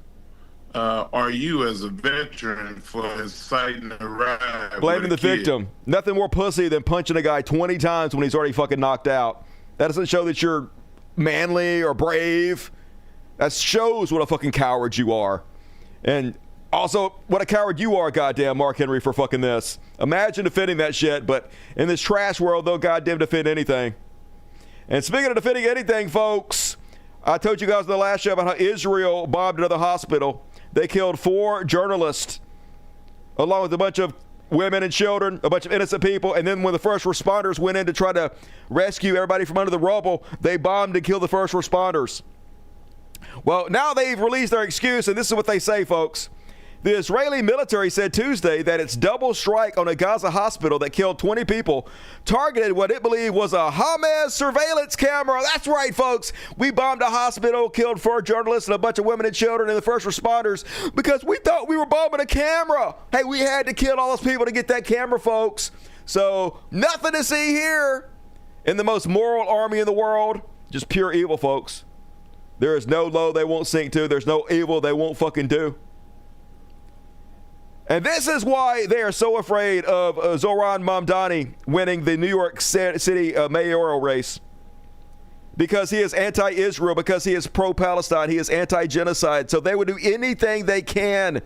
are you as a veteran for inciting a riot? Blaming the victim. Nothing more pussy than punching a guy 20 times when he's already fucking knocked out. That doesn't show that you're manly or brave. That shows what a fucking coward you are. And also, what a coward you are, goddamn Mark Henry, for fucking this. Imagine defending that shit, but in this trash world, they'll goddamn defend anything. And speaking of defending anything, folks, I told you guys in the last show about how Israel bombed another hospital. They killed 4 journalists, along with a bunch of women and children, a bunch of innocent people. And then when the first responders went in to try to rescue everybody from under the rubble, they bombed and killed the first responders. Well, now they've released their excuse, and this is what they say, folks. The Israeli military said Tuesday that its double strike on a Gaza hospital that killed 20 people targeted what it believed was a Hamas surveillance camera. That's right, folks. We bombed a hospital, killed 4 journalists and a bunch of women and children and the first responders because we thought we were bombing a camera. Hey, we had to kill all those people to get that camera, folks. So nothing to see here in the most moral army in the world. Just pure evil, folks. There is no low they won't sink to. There's no evil they won't fucking do. And this is why they are so afraid of Zoran Mamdani winning the New York City mayoral race. Because he is anti-Israel, because he is pro-Palestine, he is anti-genocide. So they would do anything they can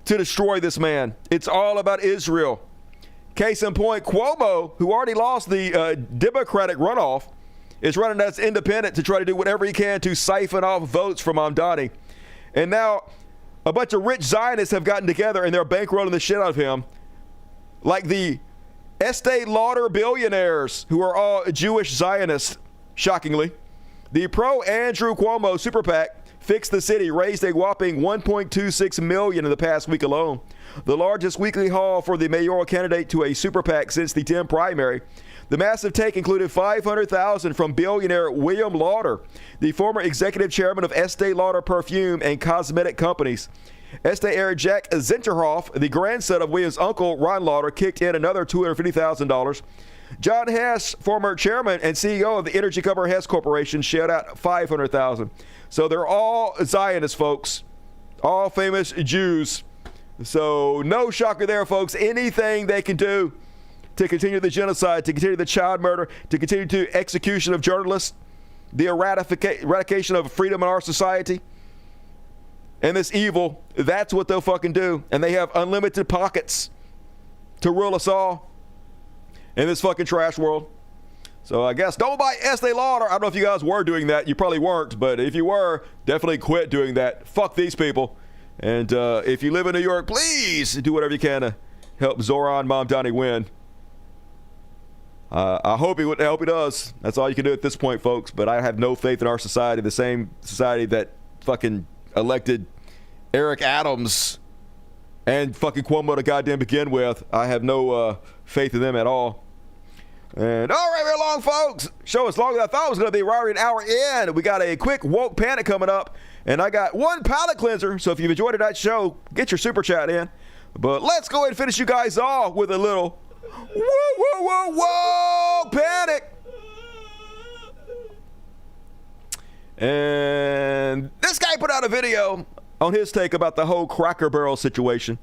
to destroy this man. It's all about Israel. Case in point, Cuomo, who already lost the Democratic runoff, is running as independent to try to do whatever he can to siphon off votes from Mamdani. And now a bunch of rich Zionists have gotten together and they're bankrolling the shit out of him. Like the Estee Lauder billionaires who are all Jewish Zionists, shockingly. The pro-Andrew Cuomo super PAC, Fix the City, raised a whopping $1.26 million in the past week alone. The largest weekly haul for the mayoral candidate to a super PAC since the Dem primary. The massive take included $500,000 from billionaire William Lauder, the former executive chairman of Estee Lauder perfume and cosmetic companies. Estee heir Jack Zinterhoff, the grandson of William's uncle Ron Lauder, kicked in another $250,000. John Hess, former chairman and CEO of the energy company Hess Corporation, shelled out $500,000. So they're all Zionists, folks. All famous Jews. So no shocker there, folks. Anything they can do to continue the genocide, to continue the child murder, to continue the execution of journalists, the eradication of freedom in our society, and this evil, that's what they'll fucking do. And they have unlimited pockets to rule us all in this fucking trash world. So I guess don't buy Estee Lauder. I don't know if you guys were doing that. You probably weren't, but if you were, definitely quit doing that. Fuck these people. And if you live in New York, please do whatever you can to help Zoran Mamdani win. I hope he does. That's all you can do at this point, folks. But I have no faith in our society, the same society that fucking elected Eric Adams and fucking Cuomo to goddamn begin with. I have no faith in them at all. And all right, very long, folks. Show as long as I thought it was going to be. We're already an hour in. We got a quick woke panic coming up. And I got one palate cleanser. So if you've enjoyed tonight's show, get your super chat in. But let's go ahead and finish you guys off with a little whoa, whoa, whoa, whoa, panic. And this guy put out a video on his take about the whole Cracker Barrel situation.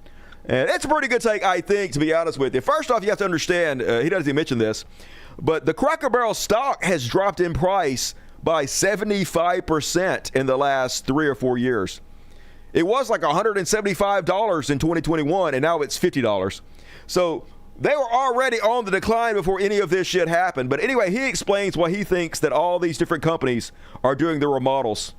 And it's a pretty good take, I think, to be honest with you. First off, you have to understand, he doesn't even mention this, but the Cracker Barrel stock has dropped in price by 75% in the last 3 or 4 years. It was like $175 in 2021, and now it's $50. So they were already on the decline before any of this shit happened. But anyway, he explains why he thinks that all these different companies are doing the remodels.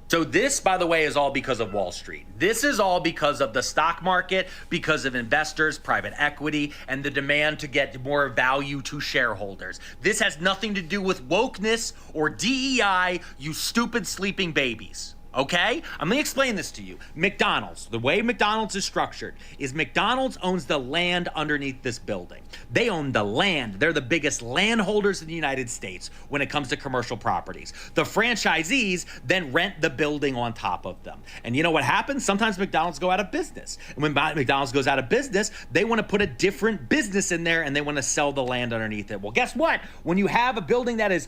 So this, by the way, is all because of Wall Street. This is all because of the stock market, because of investors, private equity, and the demand to get more value to shareholders. This has nothing to do with wokeness or DEI, you stupid sleeping babies. Okay? I'm going to explain this to you. McDonald's, the way McDonald's is structured is McDonald's owns the land underneath this building. They own the land. They're the biggest landholders in the United States when it comes to commercial properties. The franchisees then rent the building on top of them. And you know what happens? Sometimes McDonald's go out of business. And when McDonald's goes out of business, they want to put a different business in there and they want to sell the land underneath it. Well, guess what? When you have a building that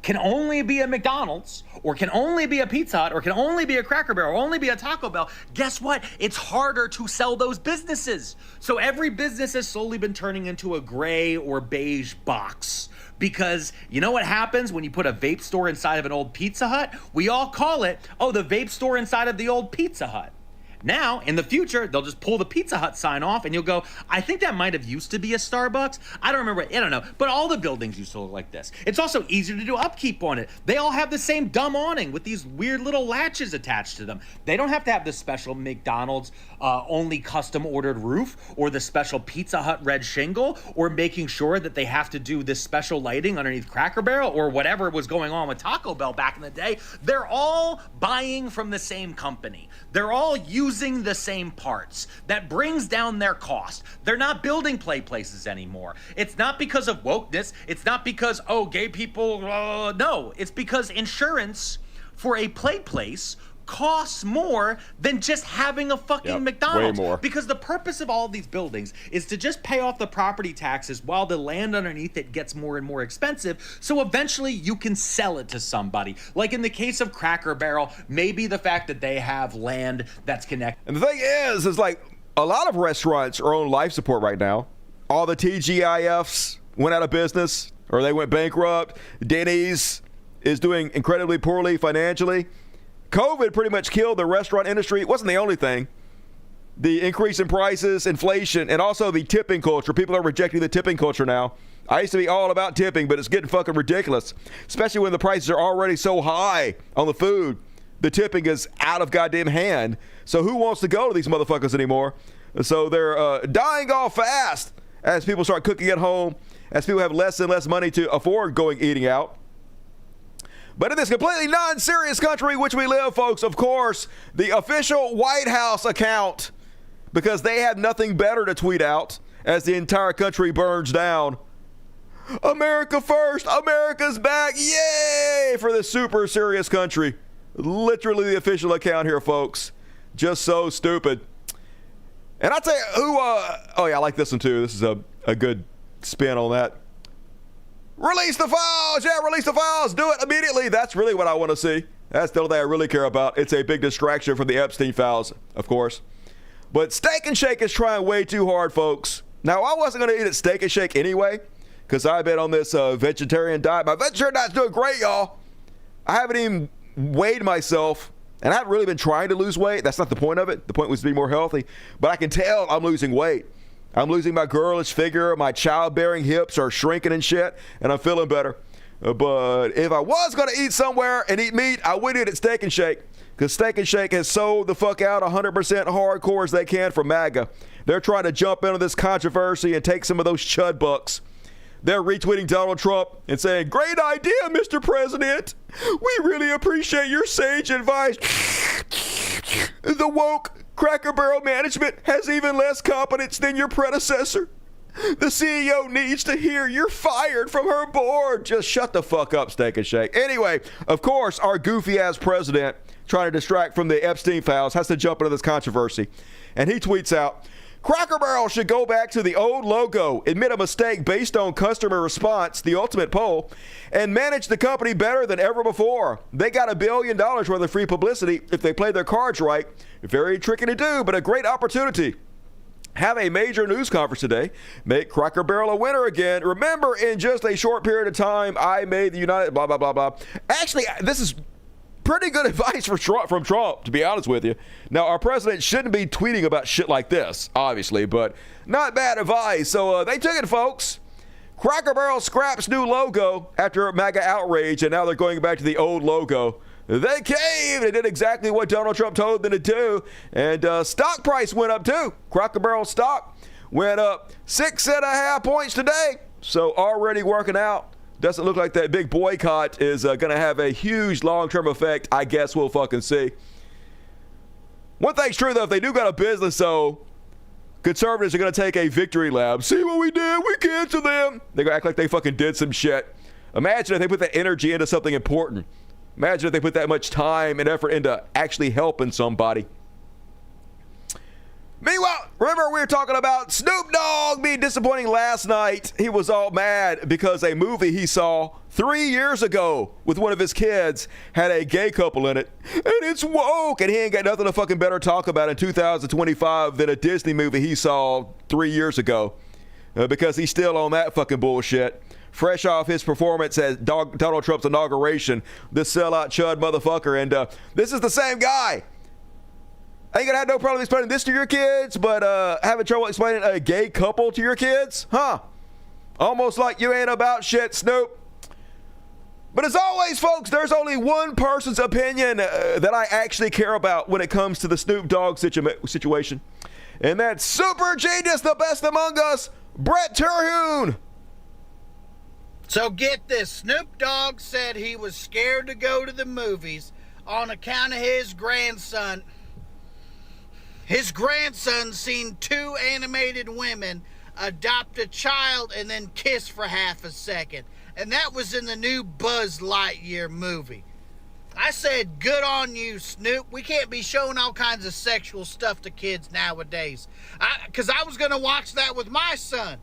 can only be a McDonald's or can only be a Pizza Hut or can only be a Cracker Barrel or only be a Taco Bell, guess what? It's harder to sell those businesses. So every business has slowly been turning into a gray or beige box. Because you know what happens when you put a vape store inside of an old Pizza Hut? We all call it, oh, the vape store inside of the old Pizza Hut. Now, in the future, they'll just pull the Pizza Hut sign off and you'll go, I think that might have used to be a Starbucks. I don't remember. I don't know. But all the buildings used to look like this. It's also easier to do upkeep on it. They all have the same dumb awning with these weird little latches attached to them. They don't have to have the special McDonald's only custom ordered roof or the special Pizza Hut red shingle or making sure that they have to do this special lighting underneath Cracker Barrel or whatever was going on with Taco Bell back in the day. They're all buying from the same company. They're all using the same parts. That brings down their cost. They're not building play places anymore. It's not because of wokeness. It's not because, oh, gay people, no. It's because insurance for a play place costs more than just having a fucking McDonald's. Way more. Because the purpose of all of these buildings is to just pay off the property taxes while the land underneath it gets more and more expensive. So eventually you can sell it to somebody. Like in the case of Cracker Barrel, maybe the fact that they have land that's connected. And the thing is like a lot of restaurants are on life support right now. All the TGIFs went out of business or they went bankrupt. Denny's is doing incredibly poorly financially. COVID pretty much killed the restaurant industry. It wasn't the only thing. The increase in prices, inflation, and also the tipping culture. People are rejecting the tipping culture now. I used to be all about tipping, but it's getting fucking ridiculous, especially when the prices are already so high on the food. The tipping is out of goddamn hand. So who wants to go to these motherfuckers anymore? So they're dying off fast as people start cooking at home, as people have less and less money to afford eating out. But in this completely non-serious country which we live, folks, of course, the official White House account, because they have nothing better to tweet out as the entire country burns down. America first, America's back, yay, for this super serious country. Literally the official account here, folks. Just so stupid. And I'll tell you who, oh yeah, I like this one too. This is a good spin on that. Release the files! Yeah, release the files! Do it immediately! That's really what I want to see. That's the only thing I really care about. It's a big distraction from the Epstein files, of course. But Steak and Shake is trying way too hard, folks. Now, I wasn't going to eat at Steak and Shake anyway, because I've been on this vegetarian diet. My vegetarian diet's doing great, y'all. I haven't even weighed myself, and I haven't really been trying to lose weight. That's not the point of it. The point was to be more healthy. But I can tell I'm losing weight. I'm losing my girlish figure. My childbearing hips are shrinking and shit, and I'm feeling better. But if I was going to eat somewhere and eat meat, I would eat at Steak and Shake, because Steak and Shake has sold the fuck out 100% hardcore as they can for MAGA. They're trying to jump into this controversy and take some of those chud bucks. They're retweeting Donald Trump and saying, "Great idea, Mr. President. We really appreciate your sage advice." The woke Cracker Barrel management has even less competence than your predecessor. The CEO needs to hear you're fired from her board. Just shut the fuck up, Steak and Shake. Anyway, of course, our goofy-ass president, trying to distract from the Epstein files, has to jump into this controversy. And he tweets out, Cracker Barrel should go back to the old logo, admit a mistake based on customer response, the ultimate poll, and manage the company better than ever before. They got $1 billion worth of free publicity if they play their cards right. Very tricky to do, but a great opportunity. have a major news conference today, make Cracker Barrel a winner again. Remember, in just a short period of time, I made the United blah, blah, blah, blah. Actually, this is pretty good advice from Trump, to be honest with you. Now, our president shouldn't be tweeting about shit like this, obviously, but not bad advice. So they took it, folks. Cracker Barrel scraps new logo after MAGA outrage, and now they're going back to the old logo. They caved. They did exactly what Donald Trump told them to do. And stock price went up too. Cracker Barrel stock went up 6.5 points today. So already working out. Doesn't look like that big boycott is going to have a huge long-term effect. I guess we'll fucking see. One thing's true, though. If they do got a business, though, conservatives are going to take a victory lap. See what we did? We canceled them. They're going to act like they fucking did some shit. Imagine if they put that energy into something important. Imagine if they put that much time and effort into actually helping somebody. Meanwhile, remember we were talking about Snoop Dogg being disappointing last night. He was all mad because a movie he saw 3 years ago with one of his kids had a gay couple in it. And it's woke. And he ain't got nothing to fucking better talk about in 2025 than a Disney movie he saw 3 years ago. Because he's still on that fucking bullshit. Fresh off his performance at Donald Trump's inauguration, this sellout chud motherfucker. And this is the same guy. I ain't gonna have no problem explaining this to your kids, but having trouble explaining a gay couple to your kids? Huh? Almost like you ain't about shit, Snoop. But as always, folks, there's only one person's opinion that I actually care about when it comes to the Snoop Dogg situation. And that's super genius, the best among us, Brett Terhune. So get this, Snoop Dogg said he was scared to go to the movies on account of his grandson. His grandson seen 2 animated women adopt a child and then kiss for half a second. And that was in the new Buzz Lightyear movie. I said, good on you, Snoop. We can't be showing all kinds of sexual stuff to kids nowadays. Because I was going to watch that with my son.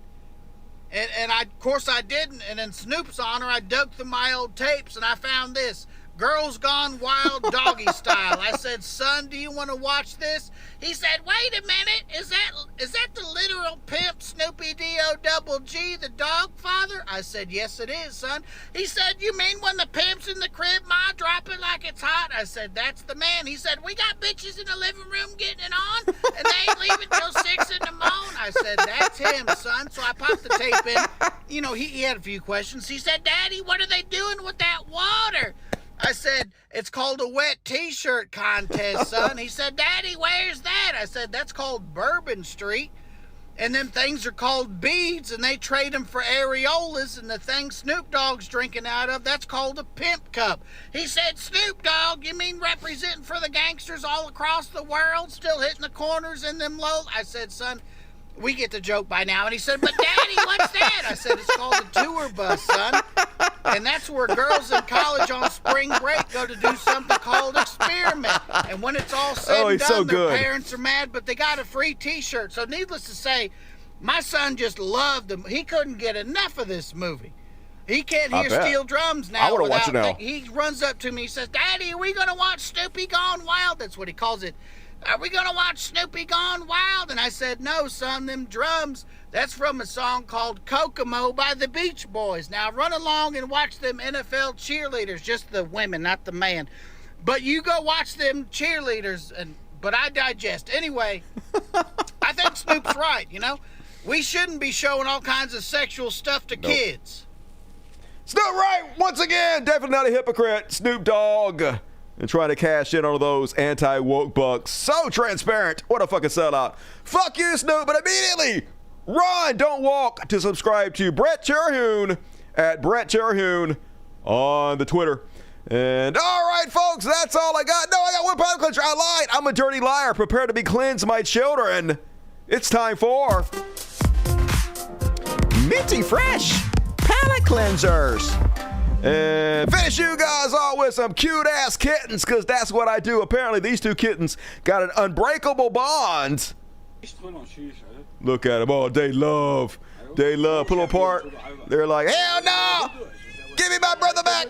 And of course I didn't. And in Snoop's honor, I dug through my old tapes and I found this. Girls Gone Wild doggy style. I said, son, do you want to watch this? He said, wait a minute. Is that the literal pimp Snoopy D-O-double-G, the dog father? I said, yes, it is, son. He said, you mean when the pimp's in the crib, ma, drop it like it's hot? I said, that's the man. He said, we got bitches in the living room getting it on, and they ain't leaving till 6 in the morning. I said, that's him, son. So I popped the tape in. You know, he had a few questions. He said, Daddy, what are they doing with that water? I said, it's called a wet t-shirt contest, son. He said, Daddy, where's that? I said, that's called Bourbon Street. And them things are called beads, and they trade them for areolas. And the thing Snoop Dogg's drinking out of, that's called a pimp cup. He said, Snoop Dogg, you mean representing for the gangsters all across the world, still hitting the corners in them low? I said, son, we get the joke by now. And he said, but Daddy, what's that? I said, it's called a tour bus, son. And that's where girls in college on spring break go to do something called experiment. And when it's all said and done, their parents are mad, but they got a free t-shirt. So needless to say, my son just loved them. He couldn't get enough of this movie. He can't hear steel drums now. I want to watch it now. He runs up to me, he says, Daddy, are we going to watch Snoopy Gone Wild? That's what he calls it. Are we going to watch Snoopy Gone Wild? And I said, no, son, them drums, that's from a song called Kokomo by the Beach Boys. Now, run along and watch them NFL cheerleaders, just the women, not the man. But you go watch them cheerleaders, but I digest. Anyway, I think Snoop's right, you know? We shouldn't be showing all kinds of sexual stuff to kids. Snoop right, once again, definitely not a hypocrite. Snoop Dogg. And trying to cash in on those anti-woke bucks. So transparent. What a fucking sellout. Fuck you, Snoop, but immediately run, don't walk, to subscribe to Brett Terhune at Brett Terhune on the Twitter. And all right, folks, that's all I got. No, I got one palate cleanser. I lied. I'm a dirty liar. Prepare to be cleansed, my children. It's time for Minty Fresh Palate Cleansers. And finish you guys all with some cute-ass kittens, because that's what I do. Apparently, these 2 kittens got an unbreakable bond. Look at them. Oh, they love. They love. Pull apart. They're like, hell no! Give me my brother back!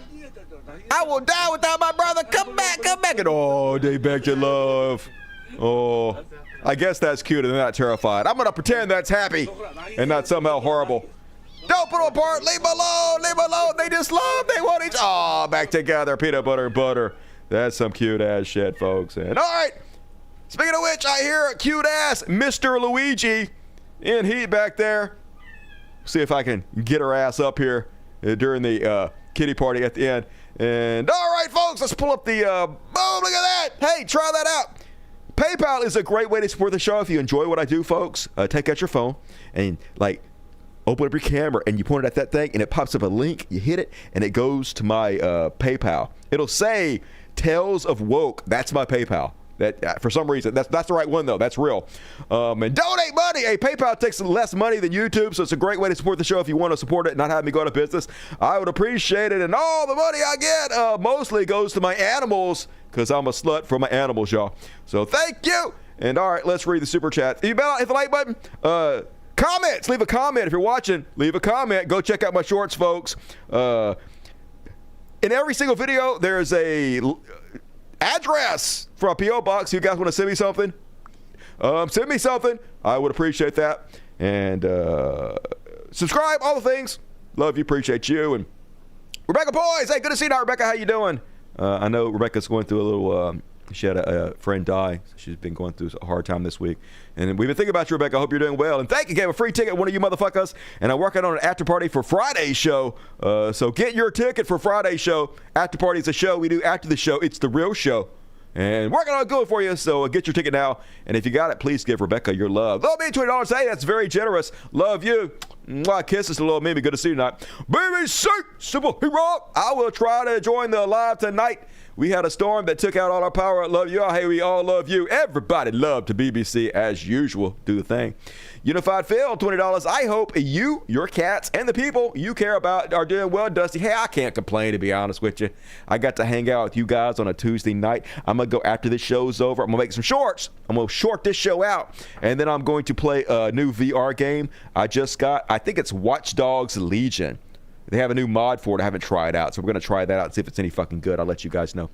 I will die without my brother. Come back, come back. And oh, they back to love. Oh, I guess that's cute and they're not terrified. I'm going to pretend that's happy and not somehow horrible. Don't put them apart. Leave them alone. Leave them alone. They just love. They want each. Oh, back together. Peanut butter and butter. That's some cute ass shit, folks. And all right. Speaking of which, I hear a cute ass Mr. Luigi in heat back there. See if I can get her ass up here during the kitty party at the end. And all right, folks, let's pull up the boom. Look at that. Hey, try that out. PayPal is a great way to support the show if you enjoy what I do, folks. Take out your phone and open up your camera and you point it at that thing and it pops up a link. You hit it and it goes to my PayPal. It'll say Tales of Woke. That's my PayPal. That for some reason, that's the right one though. That's real. And donate money. Hey, PayPal takes less money than YouTube, so it's a great way to support the show if you want to support it and not have me go out of business. I would appreciate it. And all the money I get mostly goes to my animals because I'm a slut for my animals, y'all. So thank you. And all right, let's read the super chat. You better hit the like button. Comments. Leave a comment if you're watching. Leave a comment. Go check out my shorts, folks. In every single video, there's a address for a P.O. box. You guys want to send me something? Send me something. I would appreciate that. And subscribe, all the things. Love you, appreciate you. And Rebecca Boys, hey, good to see you now, Rebecca. How you doing? I know Rebecca's going through a little, she had a friend die. She's been going through a hard time this week. And we've been thinking about you, Rebecca. I hope you're doing well. And thank you, gave a free ticket, one of you motherfuckers. And I'm working on an after party for Friday's show. So get your ticket for Friday's show. After party is a show we do after the show. It's the real show. And working on it good for you. So get your ticket now. And if you got it, please give Rebecca your love. Love me, $20. Hey, that's very generous. Love you. Mwah, kisses to little Mimi. Good to see you tonight. BBC Superhero. I will try to join the live tonight. We had a storm that took out all our power. I love you all. Hey, we all love you. Everybody love to BBC as usual. Do the thing. Unified Phil, $20. I hope you, your cats, and the people you care about are doing well, Dusty. Hey, I can't complain, to be honest with you. I got to hang out with you guys on a Tuesday night. I'm going to go after this show's over. I'm going to make some shorts. I'm going to short this show out. And then I'm going to play a new VR game I just got. I think it's Watch Dogs Legion. They have a new mod for it. I haven't tried out, so we're going to try that out and see if it's any fucking good. I'll let you guys know.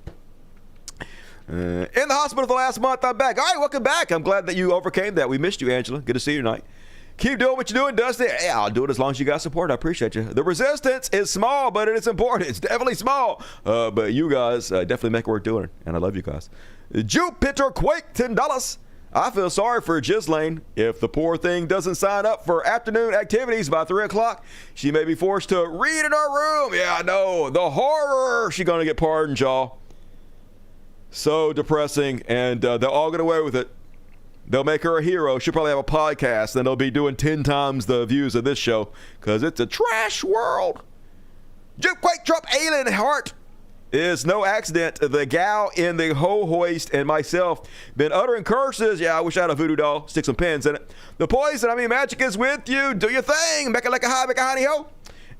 In the hospital the last month, I'm back. All right, welcome back. I'm glad that you overcame that. We missed you, Angela. Good to see you tonight. Keep doing what you're doing, Dusty. Hey, I'll do it as long as you guys support. I appreciate you. The resistance is small, but it is important. It's definitely small. But you guys definitely make it worth doing, and I love you guys. Jupiter Quake, $10. I feel sorry for Ghislaine. If the poor thing doesn't sign up for afternoon activities by 3 o'clock, she may be forced to read in her room. Yeah, I know. The horror. She's going to get pardoned, y'all. So depressing, and they'll all get away with it. They'll make her a hero. She'll probably have a podcast, and they'll be doing 10 times the views of this show, because it's a trash world. Jukequake Trump Alien Heart is no accident. The gal in the hoist and myself been uttering curses. Yeah, I wish I had a voodoo doll. Stick some pins in it. The poison, magic is with you. Do your thing. Make it like a high, make a honey ho.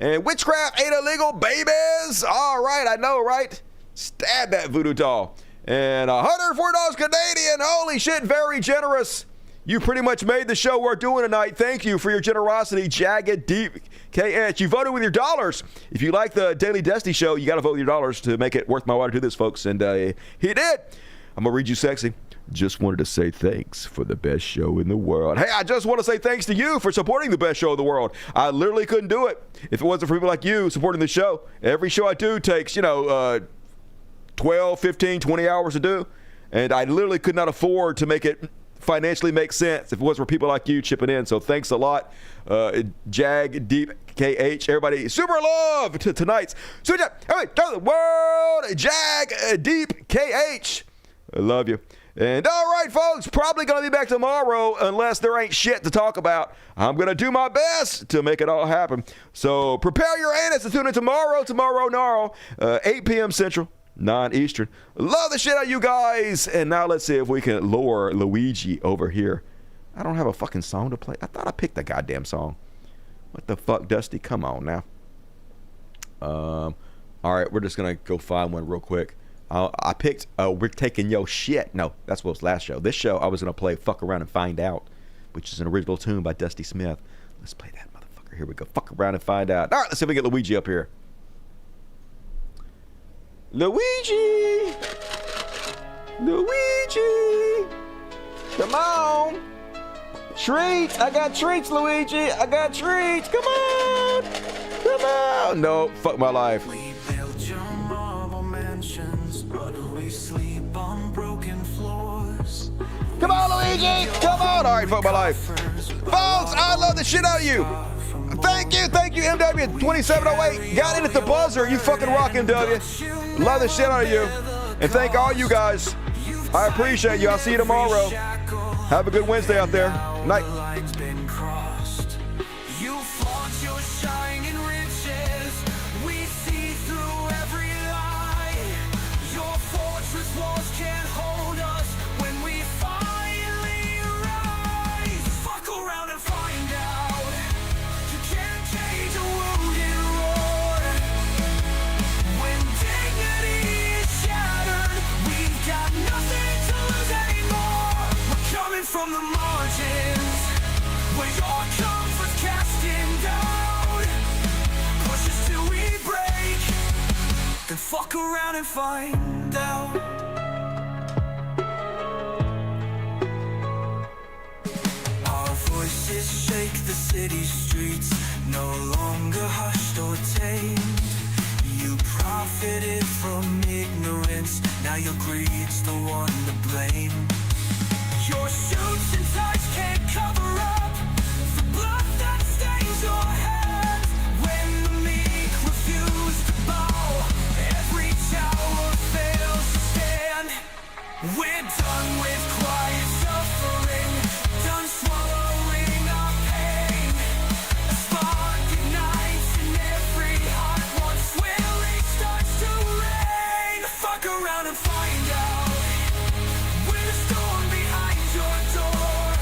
And witchcraft ain't illegal, babies. All right, I know, right? Stab that voodoo doll. And $104 Canadian. Holy shit, very generous. You pretty much made the show worth doing tonight. Thank you for your generosity, Jagged Deep KH. You voted with your dollars. If you like the Daily Dusty show, you got to vote with your dollars to make it worth my while to do this, folks. And he did. I'm going to read you sexy. Just wanted to say thanks for the best show in the world. Hey, I just want to say thanks to you for supporting the best show in the world. I literally couldn't do it if it wasn't for people like you supporting the show. Every show I do takes, 12, 15, 20 hours to do. And I literally could not afford to make it financially make sense if it was for people like you chipping in. So thanks a lot, Jag Deep KH. Everybody, super love to tonight's Super Chat. Hey, turn the world, Jag Deep KH. I love you. And all right, folks, probably going to be back tomorrow unless there ain't shit to talk about. I'm going to do my best to make it all happen. So prepare your anus to tune in tomorrow, gnarl, 8 p.m. Central. 9 Eastern. Love the shit out of you guys. And now let's see if we can lure Luigi over here. I don't have a fucking song to play. I thought I picked a goddamn song. What the fuck, Dusty? Come on now. All right, we're just going to go find one real quick. I picked We're Taking Yo Shit. No, that's what was last show. This show, I was going to play Fuck Around and Find Out, which is an original tune by Dusty Smith. Let's play that motherfucker. Here we go. Fuck Around and Find Out. All right, let's see if we get Luigi up here. Luigi! Luigi! Come on. Treats. I got treats, Luigi. I got treats. Come on. Come on. No, fuck my life. We built your marble mansions, but we sleep on broken floors. Come on, Luigi. Come on. All right, fuck my life. Folks, I love the shit out of you. Thank you, MW2708. Got in at the buzzer. You fucking rock, MW. Love the shit out of you. And thank all you guys. I appreciate you. I'll see you tomorrow. Have a good Wednesday out there. Night. You flaunt your shining riches. We see through every lie. Your fortress walls can't hold us when we finally rise. Fuck around and find out. You can't cage a wounded roar. When dignity is shattered, we've got nothing to lose anymore. We're coming from the margins, where your comfort's casting down. Push us till we break, then fuck around and find out. Our voices shake the city streets, no longer hushed or tamed. You profited from ignorance, now your greed's the one to blame. Your suits and ties can't cover up the blood that stains your hands. When the meek refuse to bow, every tower fails to stand. We're done with quiet suffering, done swallowing our pain. A spark ignites in every heart once willing starts to rain. Fuck around and find out. We're the storm behind your door.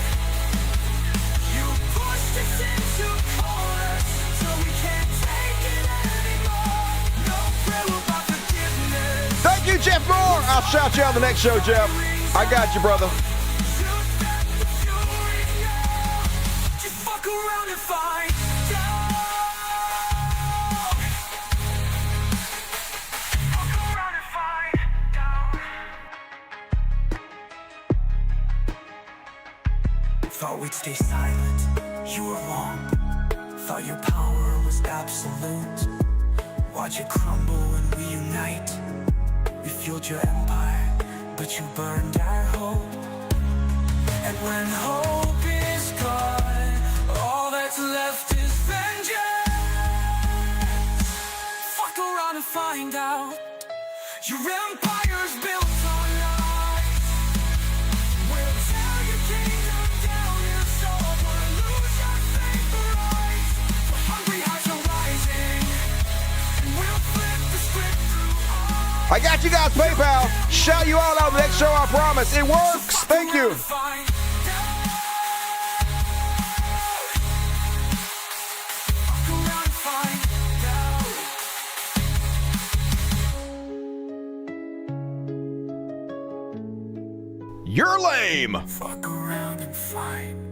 You pushed us into corners, so we can't take it anymore. No prayer about forgiveness. Thank you, Jeff Moore. I'll shout you out the next show, Jeff. I got you, brother. Just fuck around and find out. Fuck around and find out. Thought we'd stay silent, you were wrong. Thought your power was absolute. Watch it crumble when we unite. We fueled your empire, but you burned our hope. And when hope is gone, all that's left is vengeance. Fuck around and find out. Your empire's built on lies. We'll tear your kingdom down in sword. Wanna lose your faith for rights. The hungry hearts are rising, and we'll flip the script through all. I got you guys, PayPal. Shout you all out the next show, I promise. It works. Thank you. You're lame. Fuck around and find